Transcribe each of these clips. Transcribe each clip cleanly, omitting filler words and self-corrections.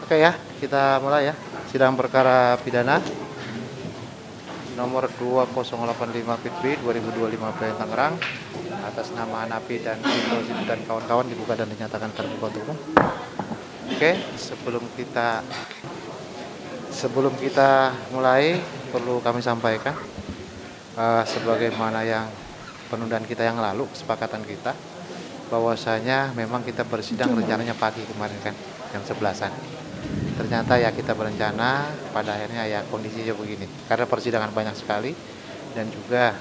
Oke ya, kita mulai ya. Sidang perkara pidana nomor 2085 Pitbi 2025 PN Tangerang atas nama Hanafi dan Sinto dan kawan-kawan dibuka dan dinyatakan terbuka untuk umum. Oke, sebelum kita mulai perlu kami sampaikan sebagaimana yang penundaan kita yang lalu, kesepakatan kita bahwasanya memang kita bersidang rencananya pagi kemarin kan jam 11-an. Ternyata ya kita berencana pada akhirnya ya kondisinya begini karena persidangan banyak sekali dan juga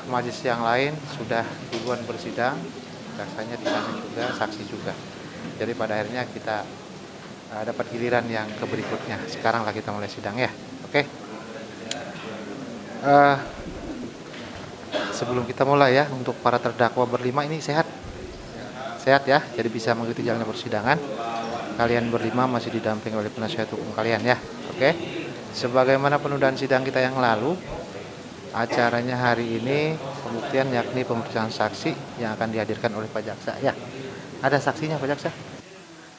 majelis yang lain sudah duluan bersidang, rasanya di sana juga saksi juga. Jadi pada akhirnya kita dapat giliran yang berikutnya. Sekarang lah kita mulai sidang ya. Oke. Sebelum kita mulai ya, untuk para terdakwa berlima ini sehat ya, jadi bisa mengikuti jalannya persidangan. Kalian berlima masih didampingi oleh penasihat hukum kalian ya. Oke. Sebagaimana penundaan sidang kita yang lalu, acaranya hari ini pembuktian yakni pemeriksaan saksi yang akan dihadirkan oleh Pak Jaksa ya. Ada saksinya Pak Jaksa?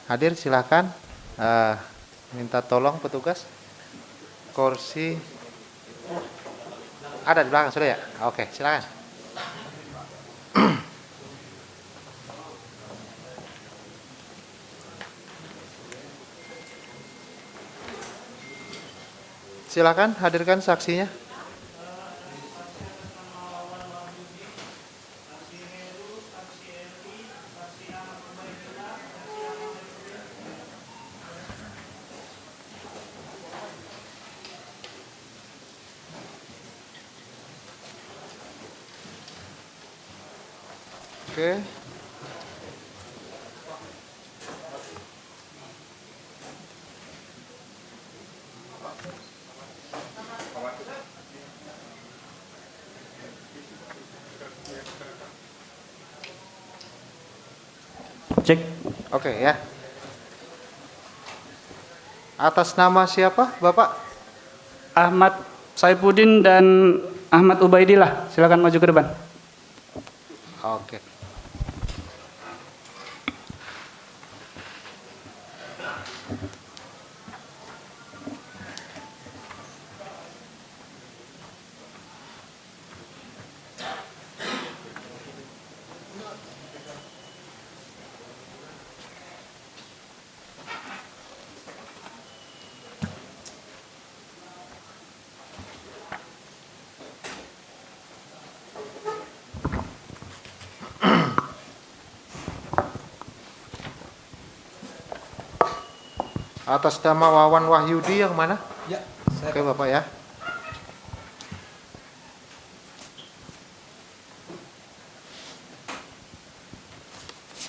Hadir silakan. Minta tolong petugas. Kursi ada di belakang sudah ya? Oke, silakan. Silakan hadirkan saksinya. Oke. Cek. Oke ya. Atas nama siapa, Bapak? Ahmad Saifuddin dan Ahmad Ubaidillah. Silakan maju ke depan. Oke. Atas nama Wawan Wahyudi yang mana? Ya, Oke Bapak ya.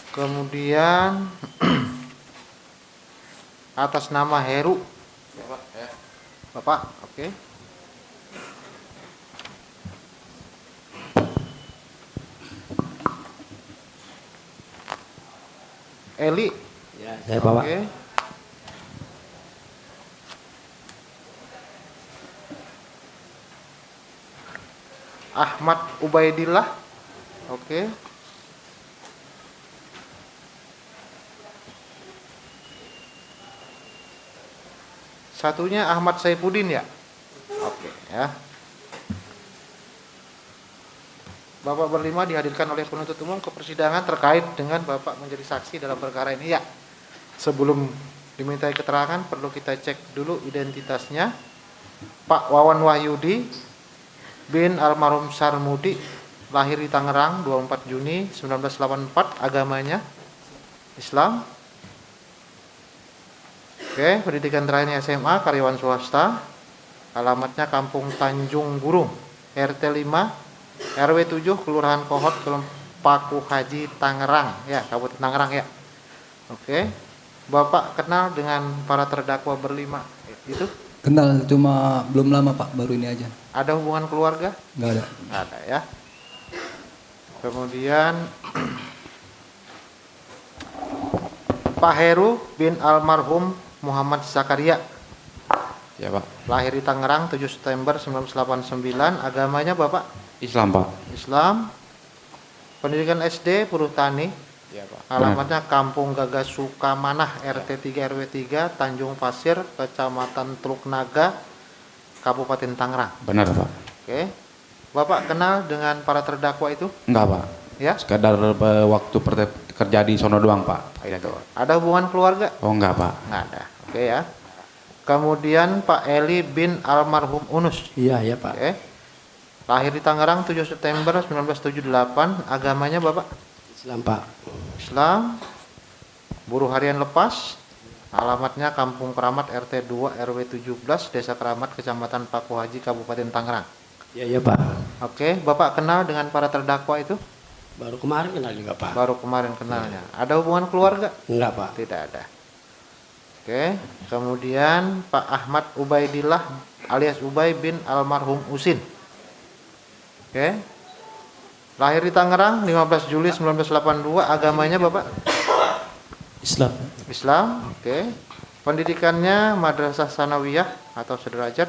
Kemudian atas nama Heru. Bapak, oke. Eli. ya saya bawa. Oke. Ahmad Ubaidillah. Oke. Satunya Ahmad Saifuddin ya? Oke ya. Bapak berlima dihadirkan oleh penuntut umum ke persidangan terkait dengan Bapak menjadi saksi dalam perkara ini ya. Sebelum dimintai keterangan perlu kita cek dulu identitasnya. Pak Wawan Wahyudi bin almarhum Sarmudi, lahir di Tangerang 24 Juni 1984, agamanya Islam. Oke, pendidikan terakhirnya SMA, karyawan swasta. Alamatnya Kampung Tanjung Burung, RT 5, RW 7, Kelurahan Kohot, Paku Haji, Tangerang ya, Kabupaten Tangerang ya. Oke. Bapak kenal dengan para terdakwa berlima itu? Kenal, cuma belum lama Pak, baru ini aja. Ada hubungan keluarga? Nggak ada. Nggak ada ya. Kemudian Pak Heru bin almarhum Muhammad Zakaria. Ya Pak. Lahir di Tangerang 7 September 1989. Agamanya Bapak? Islam Pak. Islam. Pendidikan SD Buruh Tani. Iya, Pak. Alamatnya Kampung Gagas Sukamanah, RT 3 RW 3, Tanjung Pasir, Kecamatan Teluk Naga, Kabupaten Tangerang. Benar, Pak. Oke. Bapak kenal dengan para terdakwa itu? Enggak, Pak. Ya? Sekadar waktu kerja di sono doang, Pak. Itu. Ada hubungan keluarga? Oh, enggak, Pak. Nggak ada. Oke ya. Kemudian Pak Eli bin almarhum Unus. Iya, iya Pak. Oke. Lahir di Tangerang 7 September 1978. Agamanya Bapak? Islam Pak. Islam. Buruh harian lepas. Alamatnya Kampung Keramat RT 2 RW 17 Desa Keramat Kecamatan Paku Haji Kabupaten Tangerang. Iya, iya Pak. Oke, Bapak kenal dengan para terdakwa itu? Baru kemarin kenal juga Pak. Baru kemarin kenalnya. Ada hubungan keluarga? Enggak Pak. Tidak ada. Oke, kemudian Pak Ahmad Ubaidillah alias Ubay bin almarhum Usin. Oke. Lahir di Tangerang 15 Juli 1982, agamanya Bapak? Islam. Islam. Oke. Pendidikannya Madrasah Sanawiyah atau sederajat.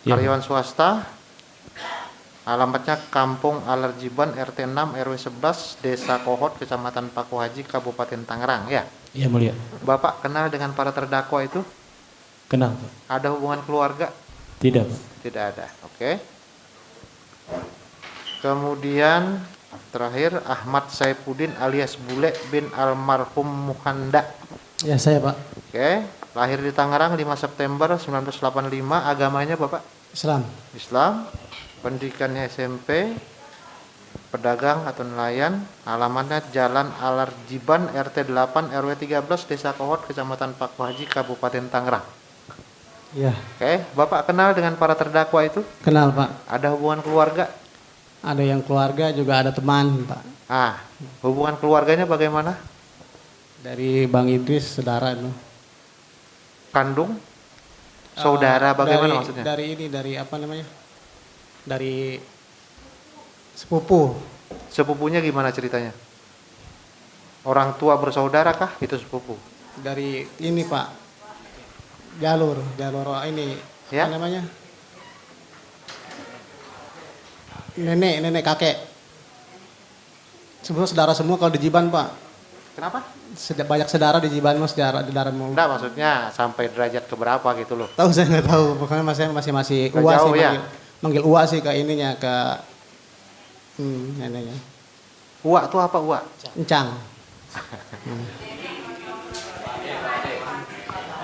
Ya. Karyawan swasta. Alamatnya Kampung Alerjiban RT 6 RW 11 Desa Kohot Kecamatan Paku Haji Kabupaten Tangerang ya. Iya mulia. Bapak kenal dengan para terdakwa itu? Kenal Pak. Ada hubungan keluarga? Tidak Pak. Tidak ada. Oke. Kemudian terakhir Ahmad Saifuddin alias Bule bin almarhum Muhanda. Ya saya Pak. Oke. Lahir di Tangerang 5 September 1985. Agamanya Bapak? Islam. Islam. Pendidikannya SMP, pedagang atau nelayan. Alamatnya Jalan Alarjiban RT 8 RW 13 Desa Kohot Kecamatan Paku Haji Kabupaten Tangerang. Iya. Oke, Bapak kenal dengan para terdakwa itu? Kenal Pak. Ada hubungan keluarga? Ada yang keluarga juga ada teman Pak. Hubungan keluarganya bagaimana? Dari Bang Idris saudara itu. Kandung? Saudara bagaimana maksudnya? Dari apa namanya? Dari sepupu. Sepupunya gimana ceritanya? Orang tua bersaudara kah itu sepupu? Dari ini Pak. Jalur ini Ya? apa namanya? Nenek kakek. Semua saudara semua kalau di Jiban Pak. Kenapa? Banyak saudara di Jiban mas saudara mau. Enggak, maksudnya sampai derajat keberapa gitu loh. Tahu saya nggak tahu. Pokoknya masih Nggak uas jauh, sih ya? manggil uas sih ke ininya ke neneknya. Uak tuh apa uak? Encang.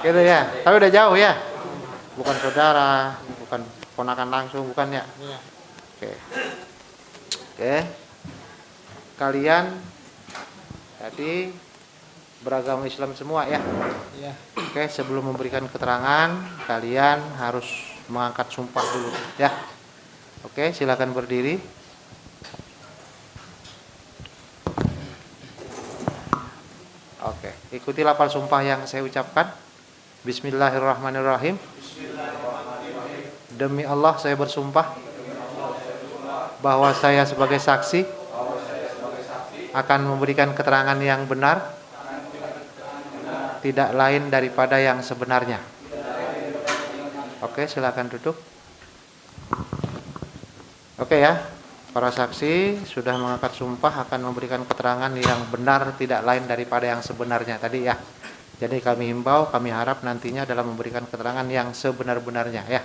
Gitu ya. Tapi udah jauh ya. Bukan saudara, bukan ponakan langsung, bukan ya? Iya. Oke. Oke. Kalian tadi beragama Islam semua ya? Iya. Oke, sebelum memberikan keterangan, kalian harus mengangkat sumpah dulu ya. Oke, silakan berdiri. Oke, ikuti lafal sumpah yang saya ucapkan. Bismillahirrahmanirrahim. Demi Allah saya bersumpah bahwa saya sebagai saksi akan memberikan keterangan yang benar, tidak lain daripada yang sebenarnya. Oke, silakan duduk. Oke ya, para saksi sudah mengangkat sumpah akan memberikan keterangan yang benar, tidak lain daripada yang sebenarnya tadi ya. Jadi kami himbau, kami harap nantinya dalam memberikan keterangan yang sebenar-benarnya ya.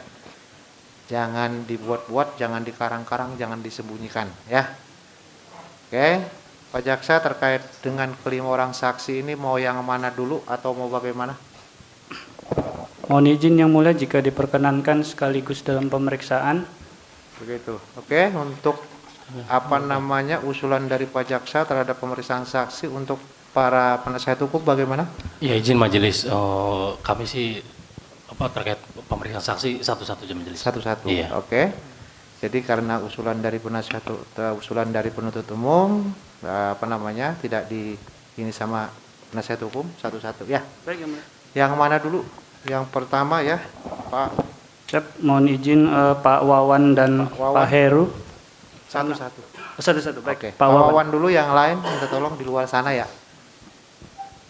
Jangan dibuat-buat, jangan dikarang-karang, jangan disembunyikan ya. Oke, Pak Jaksa terkait dengan kelima orang saksi ini mau yang mana dulu atau mau bagaimana? Mohon izin yang mulia jika diperkenankan sekaligus dalam pemeriksaan. Begitu. Oke, untuk apa namanya usulan dari Pak Jaksa terhadap pemeriksaan saksi untuk para penasihat hukum bagaimana? Ya izin majelis, kami sih terkait pemeriksaan saksi satu-satu aja majelis. Satu-satu. Iya. Oke. Jadi karena usulan dari penasihat usulan dari penuntut umum tidak ini sama penasihat hukum satu-satu ya. Baik, yang mulia. Yang mana dulu? Yang pertama ya, Pak. Mohon izin Pak Wawan dan Pak Wawan. Pak Heru. Satu-satu. Satu-satu, baik. Oke. Pak Pak Wawan. Wawan dulu, yang lain minta tolong di luar sana ya.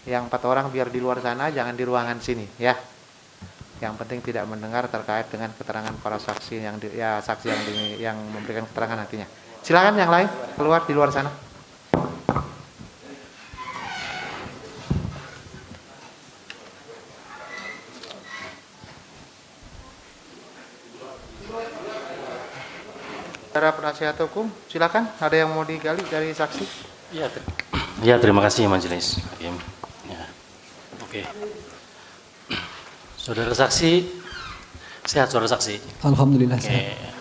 Yang 4 orang biar di luar sana, jangan di ruangan sini ya. Yang penting tidak mendengar terkait dengan keterangan para saksi yang memberikan keterangan nantinya. Silakan yang lain keluar di luar sana. Para penasihat hukum, silakan. Ada yang mau digali dari saksi? Ya, terima kasih Majelis Hakim. Ya. Oke. Saudara saksi, sehat saudara saksi. Alhamdulillah Oke. sehat.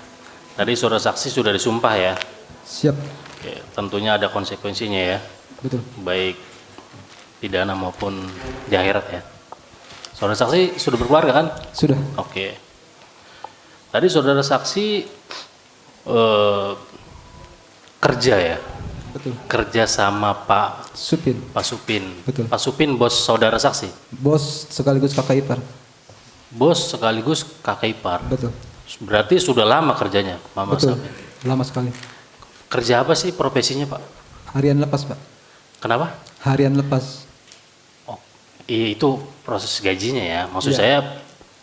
Tadi saudara saksi sudah disumpah ya. Siap. Oke, tentunya ada konsekuensinya ya, Betul. baik pidana maupun di akhirat ya. Saudara saksi sudah berkeluarga kan? Sudah. Oke. Tadi saudara saksi kerja ya, Betul. kerja sama Pak Supin. Supin. Betul. Pak Supin bos saudara saksi, Bos sekaligus kakak ipar. bos sekaligus kakak ipar. Betul. Berarti sudah lama kerjanya, Mama Betul. Supin. Lama sekali. Kerja apa sih profesinya Pak? Harian lepas, Pak. Kenapa? Harian lepas. Oh, itu proses gajinya ya. Maksud Iya. saya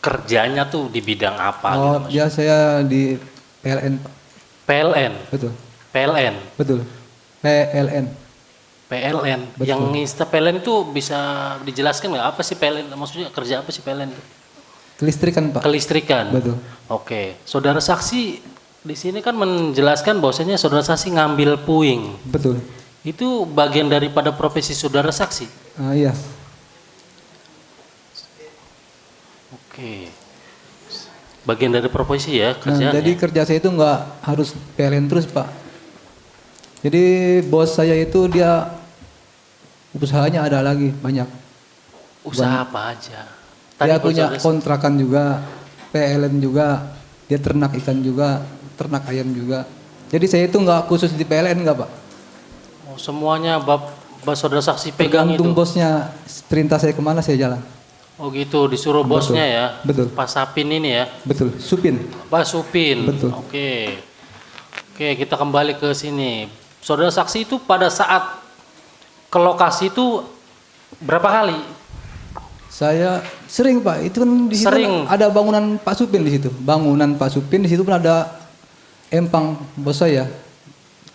kerjanya tuh di bidang apa? Oh, gitu, Mas? ya saya di PLN, Pak. PLN, Betul. PLN, Betul. PLN. PLN. Betul. Yang istilah PLN itu bisa dijelaskan nggak apa sih PLN? Maksudnya kerja apa sih PLN? Kelistrikan, Pak. Kelistrikan. Betul. Oke, saudara saksi di sini kan menjelaskan bahwasanya saudara saksi ngambil puing. Betul. Itu bagian daripada profesi saudara saksi. Iya. Oke. Bagian dari profesi ya Nah, kerjaan. jadi kerja saya itu nggak harus PLN terus, Pak. Jadi bos saya itu dia usahanya ada lagi banyak. Usaha apa aja? Dia kalau punya saudara- kontrakan juga, PLN juga, dia ternak ikan juga, ternak ayam juga. Jadi saya itu nggak khusus di PLN nggak, Pak. Oh, semuanya saudara saksi pegang itu. Tergantung bosnya perintah saya kemana saya jalan. Oh gitu, disuruh Betul. bosnya ya. Betul. Pak Sapin ini ya. Betul, Supin. Pak Supin. Betul. Oke. Oke, kita kembali ke sini. Saudara saksi itu pada saat ke lokasi itu berapa kali? Saya sering, Pak. Itu kan di situ Sering. ada bangunan Pak Supin di situ. Bangunan Pak Supin di situ pun ada empang bos saya.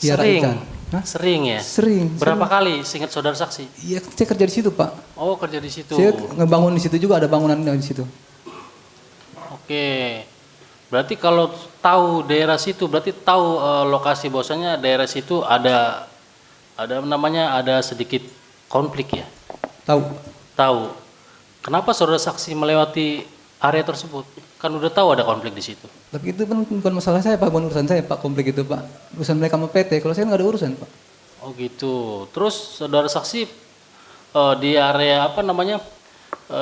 Piara Sering. ikan. Hah? Sering ya? Sering. Berapa kali seingat saudara saksi? Iya, saya kerja di situ, Pak. Oh, kerja di situ. Saya ngebangun di situ juga, ada bangunan di situ. Oke. Berarti kalau tahu daerah situ, berarti tahu lokasi bahwasanya daerah situ ada namanya ada sedikit konflik ya. Tahu. Tahu. Kenapa saudara saksi melewati area tersebut? Kan udah tahu ada konflik di situ. Tapi itu kan bukan masalah saya, Pak. Bukan urusan saya, Pak. Konflik itu, Pak. Urusan mereka sama PT. Kalau saya nggak ada urusan, Pak. Oh gitu. Terus saudara saksi di area apa namanya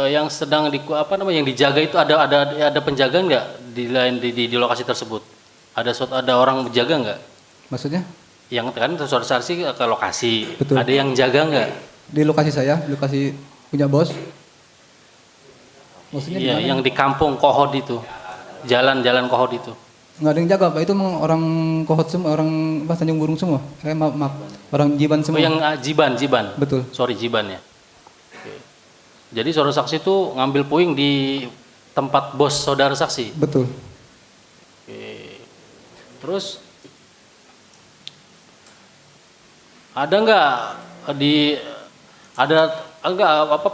yang sedang yang dijaga itu ada penjagaan nggak di lokasi tersebut? Ada orang menjaga nggak? Maksudnya? Yang kan saudara saksi ke lokasi. Betul. Ada yang jaga nggak? Di lokasi saya, di lokasi punya bos. Maksudnya Iya, gimana? yang di kampung Kohod itu. Jalan-jalan Kohod itu. Nggak ada yang jaga, Pak. Itu emang orang Kohot semua, orang Tanjung Burung semua. Maaf. Orang Jiban Oh, semua. yang Jiban. Betul. Sorry, Jiban ya. Oke. Jadi saudara saksi itu ngambil puing di tempat bos saudara saksi. Betul. Oke. Terus ada nggak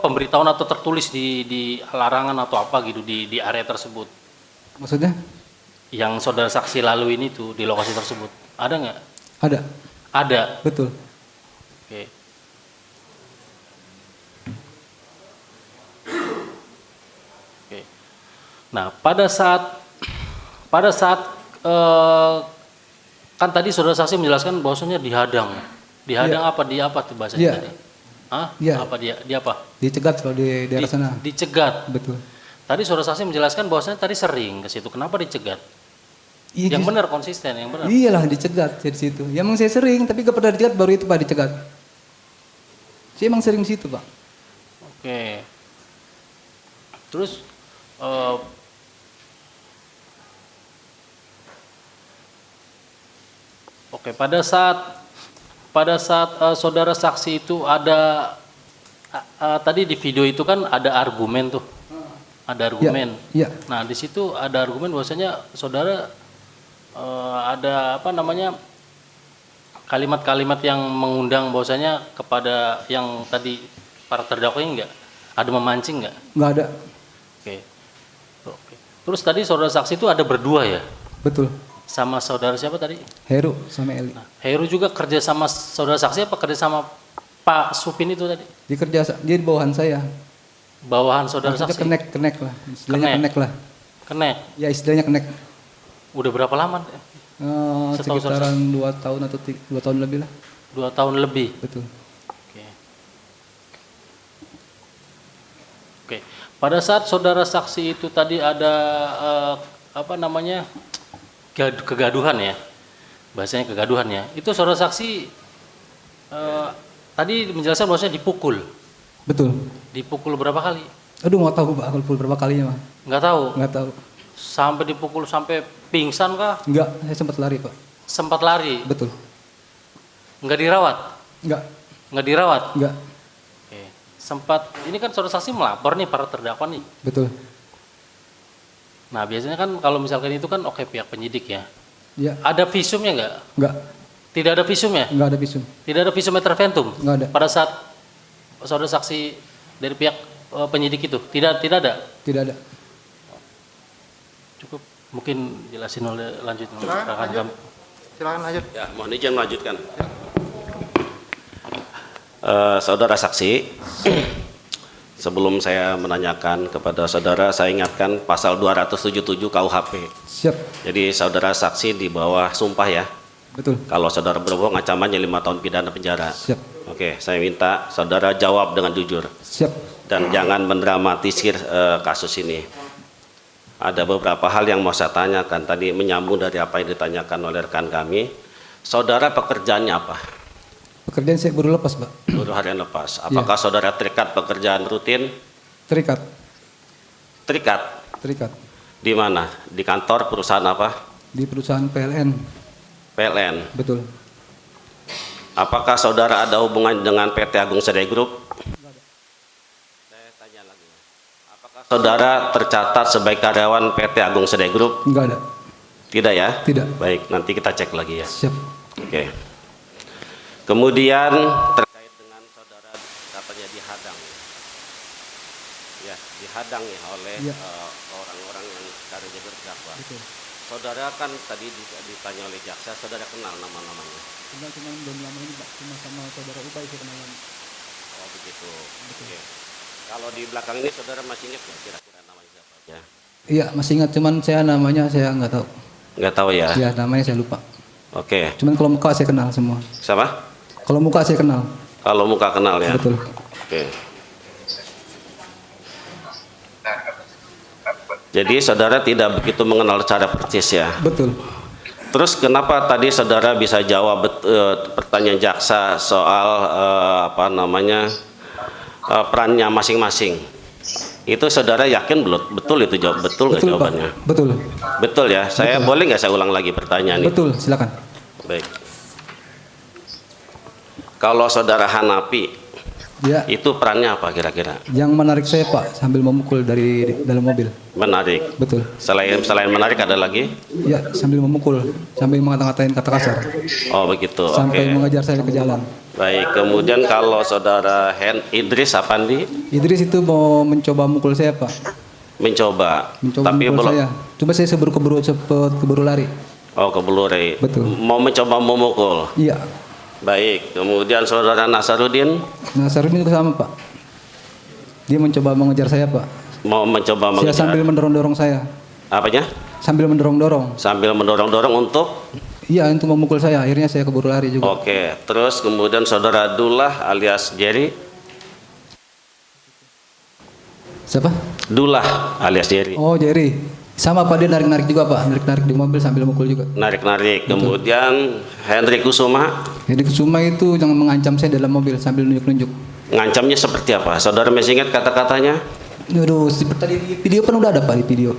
pemberitahuan atau tertulis di larangan atau apa gitu di area tersebut Maksudnya? yang saudara saksi lalu ini tuh di lokasi tersebut ada nggak? Ada. Ada. Betul. Oke. Oke. Nah, pada saat kan tadi saudara saksi menjelaskan bahwasanya dihadang. Dihadang Iya. apa di apa tuh bahasanya Iya. tadi? Hah? Iya. Apa dia? Di apa? Dicegat kalau di daerah sana. Dicegat. Betul. Tadi saudara saksi menjelaskan bahwasanya tadi sering ke situ. Kenapa dicegat? Iya, Yang benar konsisten, yang benar. Iyalah dicegat saya di situ. Ya emang saya sering, tapi gak pernah dicegat, baru itu Pak dicegat. Saya emang sering di situ, Pak. Oke. Terus oke, pada saat saudara saksi itu ada tadi di video itu kan ada argumen tuh. Ada argumen. Iya. Nah, di situ ada argumen bahwasanya saudara ada apa namanya kalimat-kalimat yang mengundang bahwasanya kepada yang tadi para terdakwa ini enggak ada memancing enggak? Nggak ada. Oke. Oke. Terus tadi saudara saksi itu ada berdua ya? Betul. Sama saudara siapa tadi? Heru sama Eli. Nah, Heru juga kerja sama saudara saksi apa kerja sama Pak Supin itu tadi? Dia di bawahan saya. Bawahan saudara Maksudnya saksi? kenek lah. Istilahnya Kenek. kenek lah. Kenek. Ya istilahnya kenek. Udah berapa lama? Setahu Sekitaran 2 tahun atau 2 tahun lebih lah. 2 tahun lebih. Betul. Oke. Oke. Pada saat saudara saksi itu tadi ada apa namanya kegaduhan ya, bahasanya kegaduhan ya. Itu saudara saksi tadi menjelaskan bahwasanya dipukul. Betul. Dipukul berapa kali? Aduh nggak tahu Pak, kalau berapa kalinya mah. Nggak tahu. Nggak tahu. Sampai dipukul sampai pingsan kah? Enggak, saya sempat lari Pak. Sempat lari? Betul. Nggak dirawat? Enggak, Nggak dirawat? enggak. Oke. Sempat, ini kan saudara saksi melapor nih para terdakwa nih. Betul. Nah biasanya kan kalau misalkan itu kan oke pihak penyidik ya. Ya, Ada visumnya nggak? enggak. Tidak ada visumnya? Enggak ada visum. Tidak ada visum interventum? Nggak ada. Pada saat saudara saksi dari pihak penyidik itu? Tidak ada? Tidak ada. Cukup mungkin jelasin oleh lanjut. Silakan lanjut. Ya, mohon izin melanjutkan. Saudara saksi, sebelum saya menanyakan kepada saudara, saya ingatkan pasal 277 KUHP. Siap. Jadi saudara saksi di bawah sumpah ya. Betul. Kalau saudara berbohong ancamannya 5 tahun pidana penjara. Siap. Oke, saya minta saudara jawab dengan jujur Siap. dan jangan mendramatisir kasus ini. Ada beberapa hal yang mau saya tanyakan tadi menyambung dari apa yang ditanyakan oleh rekan kami. Saudara pekerjaannya apa? Pekerjaan saya baru lepas, Pak. Baru harian lepas. Apakah saudara terikat pekerjaan rutin? Terikat. Terikat. Terikat. Di mana? Di kantor perusahaan apa? Di perusahaan PLN. PLN. Betul. Apakah saudara ada hubungan dengan PT Agung Sedayu Group? Saya tanya lagi. Apakah saudara tercatat sebagai karyawan PT Agung Sedayu Group? Enggak ada. Tidak ya? Tidak. Baik, nanti kita cek lagi ya. Siap. Oke. Kemudian terkait dengan saudara katanya dihadang. Ya, dihadang ya oleh Ya. orang-orang yang karirnya berdakwa. Betul. Saudara kan tadi ditanya oleh jaksa, saudara kenal nama-namanya. Kenal cuma belum lama ini, Pak. Cuma sama saudara Upay saya kenalan. Oh begitu. Oke. Kalau di belakang ini saudara masih ingat nggak kira-kira namanya siapa aja? Iya, masih ingat, cuman saya namanya saya nggak tahu. Nggak tahu ya? Ya, namanya saya lupa. Oke. Cuman kalau muka saya kenal semua. Siapa? Kalau muka saya kenal. Kalau muka kenal ya? Betul. Oke. Jadi saudara tidak begitu mengenal cara persis ya? Betul. Terus kenapa tadi saudara bisa jawab pertanyaan jaksa soal apa namanya perannya masing-masing? Itu saudara yakin belum betul itu betul nggak Betul, jawabannya? Pak. Betul. Betul ya. Saya boleh nggak saya ulang lagi pertanyaan ini? Betul, silakan. Baik. Kalau saudara Hanapi, Ya, itu perannya apa kira-kira? yang menarik saya, Pak, sambil memukul dari dalam mobil. Menarik. Betul. Selain menarik ada lagi? Ya, sambil memukul, sambil mengata-ngatain kata kasar. Oh begitu. Sampai Oke. mengejar saya ke jalan. Baik. Kemudian kalau saudara Idris Apandi Idris itu mau mencoba mukul saya, Pak. mencoba, tapi mukul belum. saya. Coba saya keburu lari. Oh kebeluri. Betul. Mau mencoba memukul. Iya. Baik. Kemudian saudara Nasarudin Nah, Sarudin juga sama, Pak. Dia mencoba mengejar saya, Pak. mau mencoba Saya sambil mengejar. mendorong-dorong saya. Apanya? Sambil mendorong-dorong. Sambil mendorong-dorong untuk. Iya, untuk memukul saya. Akhirnya saya keburu lari juga. Oke. Terus kemudian saudara Dullah alias Jerry. Siapa? Dullah alias Jerry. Oh, Jerry. Sama, Pak, dia narik-narik juga, Pak. Narik-narik di mobil sambil mukul juga. Narik-narik. Kemudian Hendrik Kusuma Jadi Kusuma itu yang mengancam saya dalam mobil sambil nunjuk-nunjuk. ngancamnya seperti apa? Saudara masih ingat kata-katanya? Aduh, tadi di video kan udah ada, Pak, di video.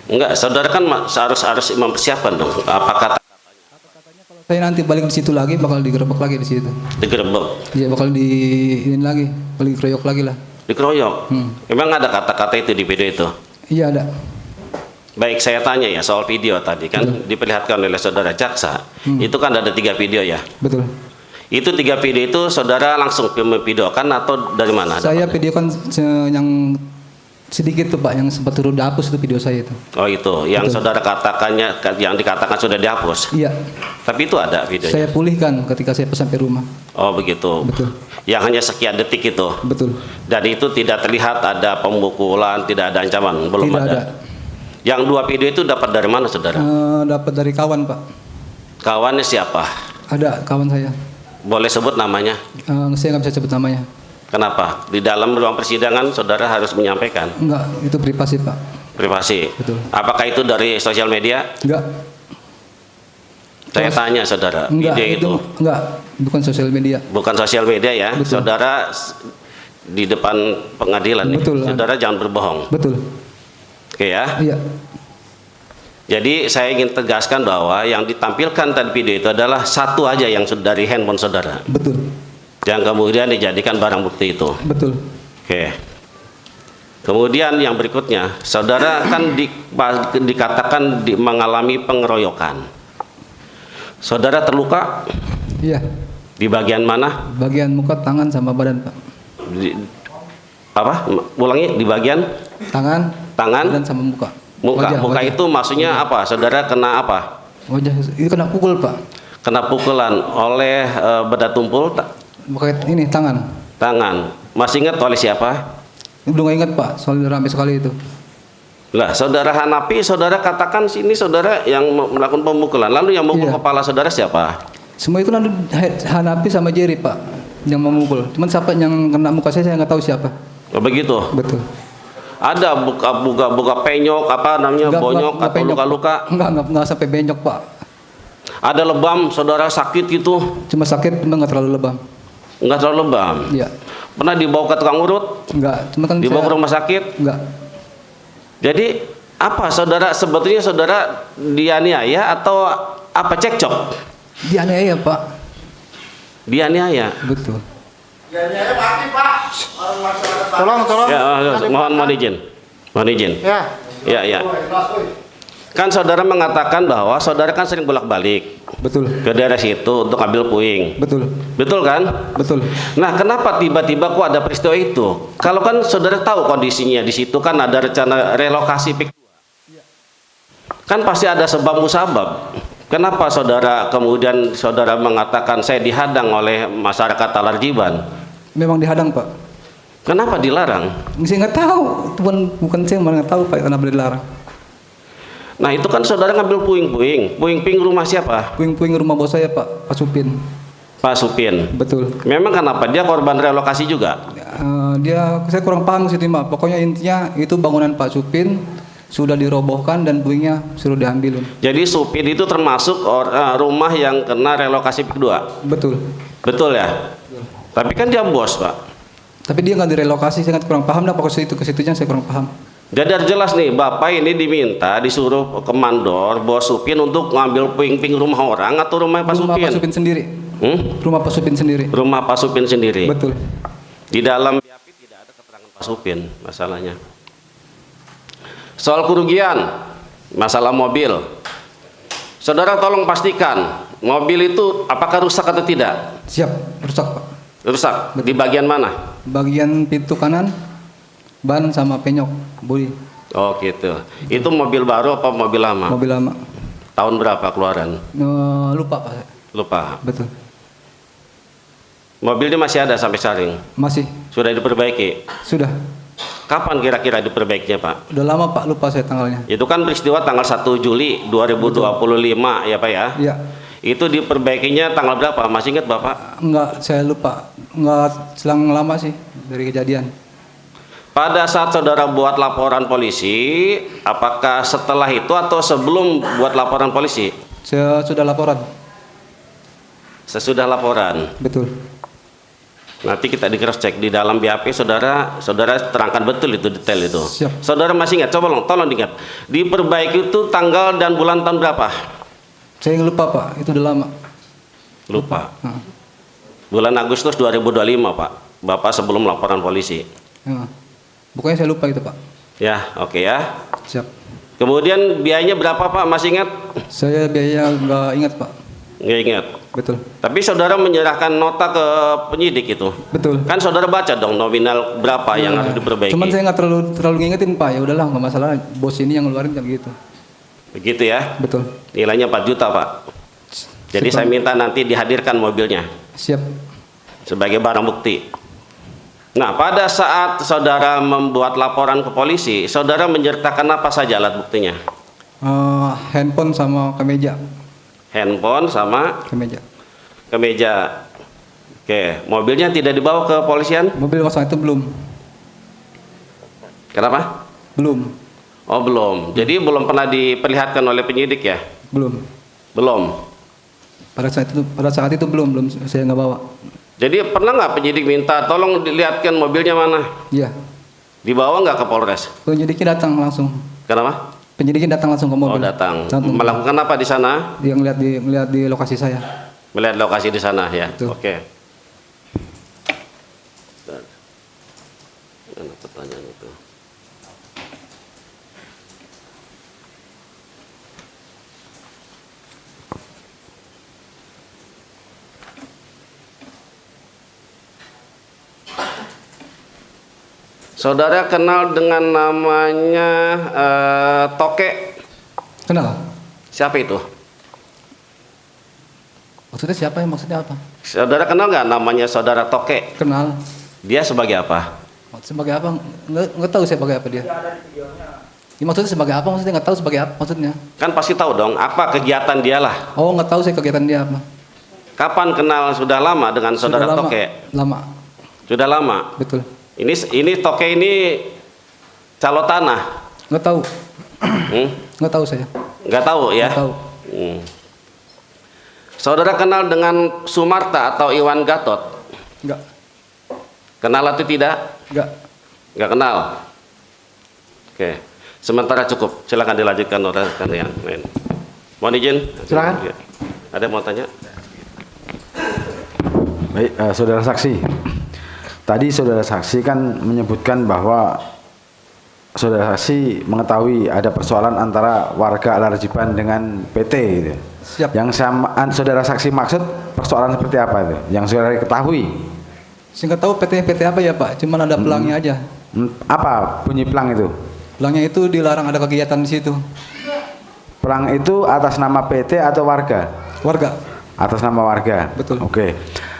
Enggak, saudara kan harus mempersiapkan dong. Apa kata Saya nanti balik di situ lagi, bakal digerebek lagi di situ. digerebek, Iya, bakal ini lagi, bakal dikeroyok lagi lah. dikeroyok? Emang ada kata-kata itu di video itu? Iya, ada. Baik, saya tanya ya soal video tadi kan diperlihatkan oleh saudara jaksa. Itu kan ada 3 video ya. Betul. Itu 3 video itu saudara langsung memvideokan atau dari mana? Saya dapatnya? videokan yang sedikit tuh Pak yang sempat turun dihapus itu video saya itu. Oh itu, yang Betul. saudara katakannya, yang dikatakan sudah dihapus. Iya, Tapi itu ada videonya. saya pulihkan ketika saya sampai rumah. Oh begitu. Betul. Yang hanya sekian detik itu. Betul. Dan itu tidak terlihat ada pemukulan, tidak ada ancaman, belum Tidak ada. ada. Yang 2 video itu dapat dari mana, saudara? Dapat dari kawan Pak. Kawannya siapa? Ada kawan saya. Boleh sebut namanya? Saya nggak bisa sebut namanya. Kenapa? Di dalam ruang persidangan saudara harus menyampaikan Enggak, itu privasi Pak. privasi. Betul. Apakah itu dari sosial media? Enggak. Saya tanya saudara, Enggak, video itu enggak, bukan sosial media. bukan sosial media ya? Betul. Saudara di depan pengadilan nih, Betul. saudara jangan berbohong. Betul. Oke ya? Iya. Jadi saya ingin tegaskan bahwa yang ditampilkan tadi video itu adalah satu aja yang dari handphone saudara, Betul. yang kemudian dijadikan barang bukti itu. Betul. Oke. Kemudian yang berikutnya, saudara kan dikatakan mengalami pengeroyokan. Saudara terluka Iya. di bagian mana? Bagian muka, tangan sama badan Pak. Apa? Ulangi, di bagian Tangan, tangan, badan sama muka. muka. Wajah, Muka wajah. itu maksudnya apa? Saudara kena apa? Wajah itu kena pukul Pak. Kena pukulan oleh benda tumpul, Muka ini tangan. tangan. Masih ingat oleh siapa? Udah nggak ingat Pak, soalnya ramai sekali itu. Lah, saudara Hanapi, saudara katakan sini saudara yang melakukan pemukulan. Lalu yang memukul Iya. kepala saudara siapa? Semua itu nanti Hanapi sama Jerry Pak yang memukul. Cuman siapa yang kena muka saya nggak tahu siapa. Oh, begitu. Betul. Ada buka penyok apa namanya bonyok nggak atau penyok, luka-luka. Pak. Nggak sampai benyok Pak. Ada lebam, saudara sakit gitu. Cuma sakit, cuma nggak terlalu lebam. Enggak terlalu lebam. Iya. Pernah dibawa ke tukang urut? Enggak, cuma kan Dibawa ke saya, rumah sakit? enggak. Jadi apa saudara sebetulnya saudara dianiaya atau apa cekcok? Dianiaya Pak. Dianiaya. Betul. Tolong. Ya, mohon izin. Mohon izin. Ya. Ya. Kan saudara mengatakan bahwa saudara kan sering bolak-balik Betul. ke daerah situ untuk ambil puing. Betul. Betul kan? Betul. Nah, kenapa tiba-tiba kok ada peristiwa itu? Kalau kan saudara tahu kondisinya di situ kan ada rencana relokasi PIK 2. Kan pasti ada sebab musabab. Kenapa saudara kemudian saudara mengatakan saya dihadang oleh masyarakat Talarjiban? Memang dihadang Pak. Kenapa dilarang? Saya nggak tahu. Bukan saya malah nggak tahu Pak kenapa dilarang. Nah, itu kan saudara ngambil puing-puing. Puing-puing rumah siapa? Puing-puing rumah bos saya Pak Supin. Pak Supin. Betul. Memang kenapa dia korban relokasi juga? Saya kurang paham sih Pak. Pokoknya intinya itu bangunan Pak Supin sudah dirobohkan dan puingnya suruh diambilin. Jadi Supin itu termasuk rumah yang kena relokasi PIK 2. Betul. Betul ya? Tapi kan dia bos, Pak. Tapi dia nggak direlokasi, saya kurang paham dah pokoknya ke situnya saya kurang paham. Jadi harus jelas nih, Bapak ini disuruh ke mandor Bos Supin untuk ngambil puing-puing rumah orang atau rumah Pak Rumah Supin? Pak Supin sendiri. Rumah Pak Supin sendiri. Rumah Pak Supin sendiri. Betul. Di dalam BAP tidak ada keterangan Pak Supin masalahnya. Soal kerugian, masalah mobil. Saudara tolong pastikan mobil itu apakah rusak atau tidak? Siap, rusak Pak. Rusak. Di bagian mana? Bagian pintu kanan, ban sama penyok, bodi. Oh gitu. Itu mobil baru apa mobil lama? Mobil lama. Tahun berapa keluaran? Lupa Pak. Lupa. Betul. Mobilnya masih ada sampai sekarang? Masih. Sudah diperbaiki? Sudah. Kapan kira-kira diperbaikinya Pak? Udah lama Pak, lupa saya tanggalnya. Itu kan peristiwa tanggal 1 Juli 2025 ya Pak ya? Iya. Itu diperbaikinya tanggal berapa? Masih ingat Bapak? Enggak, saya lupa. Enggak selang lama sih dari kejadian. Pada saat saudara buat laporan polisi, apakah setelah itu atau sebelum buat laporan polisi? Saya sudah laporan. Sesudah laporan. Betul. Nanti kita di cross check di dalam BAP saudara terangkan betul itu detail itu. Siap. Saudara masih ingat? Coba tolong diingat. Diperbaiki itu tanggal dan bulan tahun berapa? Saya lupa Pak, itu udah lama. Lupa. Bulan Agustus 2025 Pak. Bapak sebelum laporan polisi. Pokoknya saya lupa itu Pak. Ya, oke ya. Siap. Kemudian biayanya berapa Pak? Masih ingat? Saya biaya nggak ingat Pak. Nggak ingat. Betul. Tapi saudara menyerahkan nota ke penyidik itu. Betul. Kan saudara baca dong nominal berapa yang harus diperbaiki. Cuman saya nggak terlalu ngingetin Pak. Ya udahlah, nggak masalah. Bos ini yang ngeluarin kan gitu. Begitu ya. Betul. Nilainya 4 juta Pak. Jadi saya minta nanti dihadirkan mobilnya Siap. sebagai barang bukti. Nah, pada saat saudara membuat laporan ke polisi, saudara menyertakan apa saja alat buktinya? Handphone sama kemeja. Handphone sama Kemeja. kemeja. Oke, mobilnya tidak dibawa ke polisian? Mobil kosong itu belum. Kenapa? Belum. Oh, belum. Jadi belum pernah diperlihatkan oleh penyidik ya? Belum. Belum. Pada saat itu belum saya nggak bawa. Jadi pernah nggak penyidik minta tolong dilihatkan mobilnya mana? Iya. Dibawa nggak ke Polres? Penyidiknya datang langsung. Kenapa? Penyidiknya datang langsung ke Oh, mobil. datang. Langsung. Melakukan apa di sana? Dia ngeliat di lokasi saya. Melihat lokasi di sana ya. Betul. Oke. Mana pertanyaan itu? Saudara kenal dengan namanya Toke? Kenal? Siapa itu? Maksudnya siapa? Maksudnya apa? Saudara kenal nggak namanya saudara Toke? Kenal. Dia sebagai apa? Sebagai apa? Nggak tahu saya sebagai apa dia. Ya, maksudnya sebagai apa? Maksudnya nggak tahu sebagai apa maksudnya. Kan pasti tahu dong apa kegiatan dia lah. Oh, nggak tahu saya kegiatan dia apa. Kapan kenal? Sudah lama dengan saudara Sudah lama. Toke? Lama. Sudah lama. Betul. Ini Toke ini calo tanah. Nggak tahu. Hmm? Nggak tahu saya. Nggak tahu ya? Nggak tahu. Hmm. Saudara kenal dengan Sumarta atau Iwan Gatot? Nggak. Kenal atau tidak? Nggak. Nggak kenal. Oke. Sementara cukup. Silakan dilanjutkan rekan yang lain. Mohon izin. Silakan. Ada yang mau tanya? Baik, saudara saksi. Tadi saudara saksi kan menyebutkan bahwa saudara saksi mengetahui ada persoalan antara warga Alarjiban dengan PT gitu. Siap. Yang saudara saksi maksud persoalan seperti apa itu? Yang saudara ketahui? Saya nggak tahu PT apa ya Pak. Cuman ada pelangnya aja. Apa bunyi pelang itu? Pelangnya itu dilarang ada kegiatan di situ. Pelang itu atas nama PT atau warga? Warga. Atas nama warga. Betul. Oke.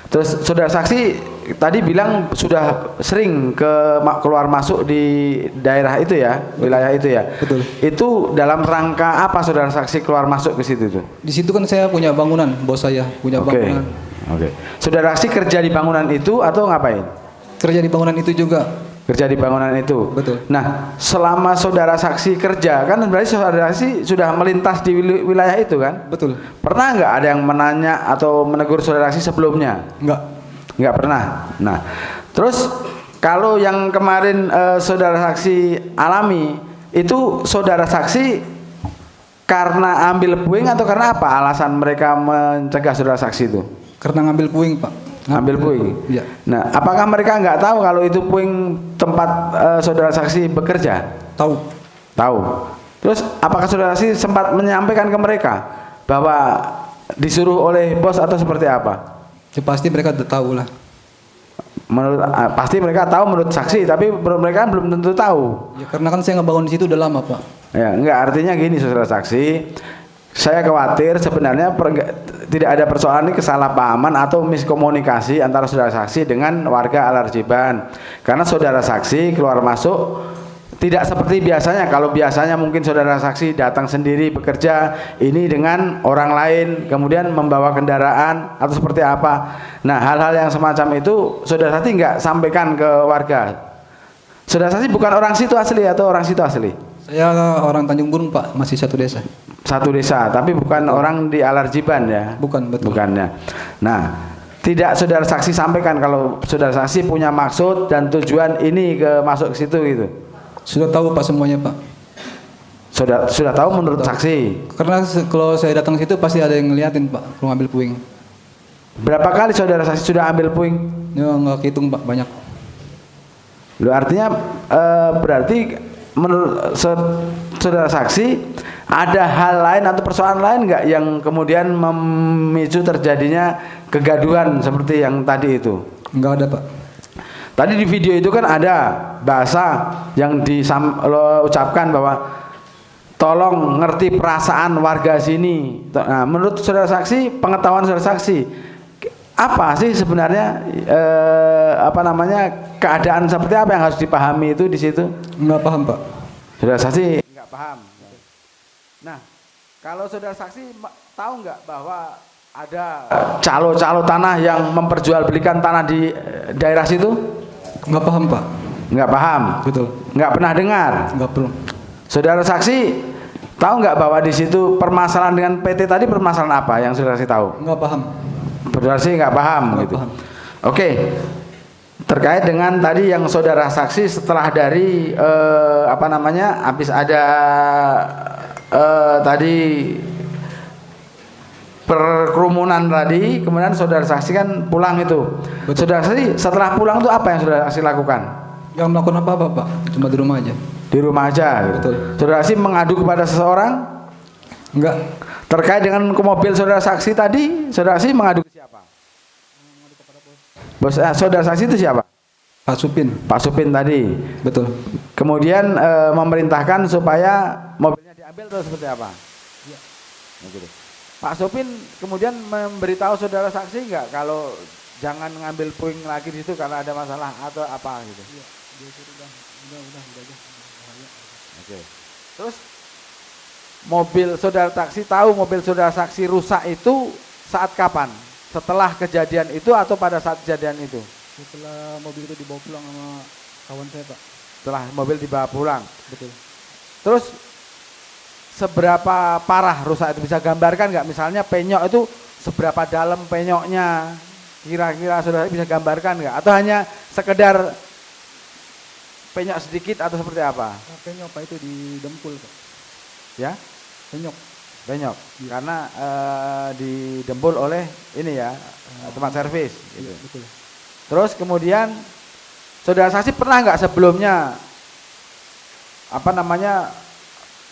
Terus saudara saksi tadi bilang sudah sering keluar masuk di daerah itu ya, wilayah itu ya. Betul. Itu dalam rangka apa saudara saksi keluar masuk ke situ tuh? Di situ kan saya punya bangunan, bos saya punya Oke. bangunan. Oke. Saudara saksi kerja di bangunan itu atau ngapain? Kerja di bangunan itu juga. Kerja di bangunan itu. Betul. Nah, selama saudara saksi kerja kan berarti saudara saksi sudah melintas di wilayah itu kan? Betul. Pernah nggak ada yang menanya atau menegur saudara saksi sebelumnya? Enggak. Nggak pernah. Nah, terus kalau yang kemarin saudara saksi alami itu saudara saksi karena ambil puing atau karena apa alasan mereka mencegah saudara saksi itu? Karena ngambil puing Pak. Ambil puing. Iya. Nah, apakah mereka nggak tahu kalau itu puing tempat saudara saksi bekerja? Tahu. Tahu. Terus apakah saudara saksi sempat menyampaikan ke mereka bahwa disuruh oleh bos atau seperti apa? Ya, pasti mereka tahu lah. Pasti mereka tahu menurut saksi, tapi mereka belum tentu tahu. Ya karena kan saya ngebangun di situ udah lama Pak. Ya, enggak, artinya gini saudara saksi, saya khawatir sebenarnya tidak ada persoalan ini kesalahpahaman atau miskomunikasi antara saudara saksi dengan warga Alarjiban. Karena saudara saksi keluar masuk tidak seperti biasanya. Kalau biasanya mungkin saudara saksi datang sendiri bekerja, ini dengan orang lain, kemudian membawa kendaraan atau seperti apa. Nah, hal-hal yang semacam itu saudara saksi nggak sampaikan ke warga. Saudara saksi bukan orang situ asli atau orang situ asli? Saya orang Tanjung Burung Pak, masih satu desa. Satu desa, tapi bukan orang di Alarjiban ya? Bukan, betul. Bukannya. Nah, tidak saudara saksi sampaikan kalau saudara saksi punya maksud dan tujuan ini ke situ gitu. Sudah tahu Pak semuanya Pak. Sudah tahu menurut saksi. Karena kalau saya datang situ pasti ada yang ngeliatin Pak, kalau ngambil puing. Berapa kali saudara saksi sudah ambil puing? Ya nggak hitung Pak, banyak. Loh, artinya berarti menurut saudara saksi Ada hal lain atau persoalan lain nggak yang kemudian memicu terjadinya kegaduhan seperti yang tadi itu? Enggak ada, Pak. Tadi di video itu kan ada bahasa yang diucapkan bahwa tolong ngerti perasaan warga sini. Nah, menurut saudara saksi, pengetahuan saudara saksi, apa sih sebenarnya keadaan seperti apa yang harus dipahami itu di situ? Enggak paham, Pak. Saudara saksi nggak paham. Nah, kalau saudara saksi tahu nggak bahwa ada calo-calo tanah yang memperjualbelikan tanah di daerah situ? Enggak paham, Pak. Nggak paham. Betul. Nggak pernah dengar. Enggak perlu. Saudara saksi tahu nggak bahwa di situ permasalahan dengan PT tadi permasalahan apa yang saudara saksi tahu? Enggak paham. Saudara saksi nggak paham Nggak gitu. paham. Oke. Terkait dengan tadi yang saudara saksi setelah dari habis ada tadi perkerumunan tadi, kemudian saudara saksi kan pulang itu. Betul. Saudara saksi setelah pulang itu apa yang saudara saksi lakukan? Enggak melakukan apa-apa, Pak. Cuma di rumah aja. Di rumah aja. Betul. Saudara saksi mengadu kepada seseorang? Enggak. Terkait dengan mobil saudara saksi tadi, saudara saksi mengadu ke siapa? Bos, saudara saksi itu siapa? Pak Supin. Pak Supin tadi. Betul. Kemudian memerintahkan supaya mobilnya diambil atau seperti apa? Iya. Gitu. Pak Supin kemudian memberitahu saudara saksi nggak kalau jangan ngambil puing lagi di situ karena ada masalah atau apa gitu? Iya. Udah aja. Oke. Terus mobil saudara saksi tahu mobil saudara saksi rusak itu saat kapan? Setelah kejadian itu atau pada saat kejadian itu? Setelah mobil itu dibawa pulang sama kawan saya, Pak. Setelah mobil dibawa pulang. Betul. Terus seberapa parah rusak itu, bisa gambarkan nggak? Misalnya penyok itu seberapa dalam penyoknya? Kira-kira saudara bisa gambarkan nggak? Atau hanya sekedar penyok sedikit atau seperti apa? Penyok, Pak, itu di dempul, Pak. Ya? Penyok. Penyok. Karena didempul oleh ini ya, tempat servis. Gitu. Betul. Terus kemudian saudara saksi pernah nggak sebelumnya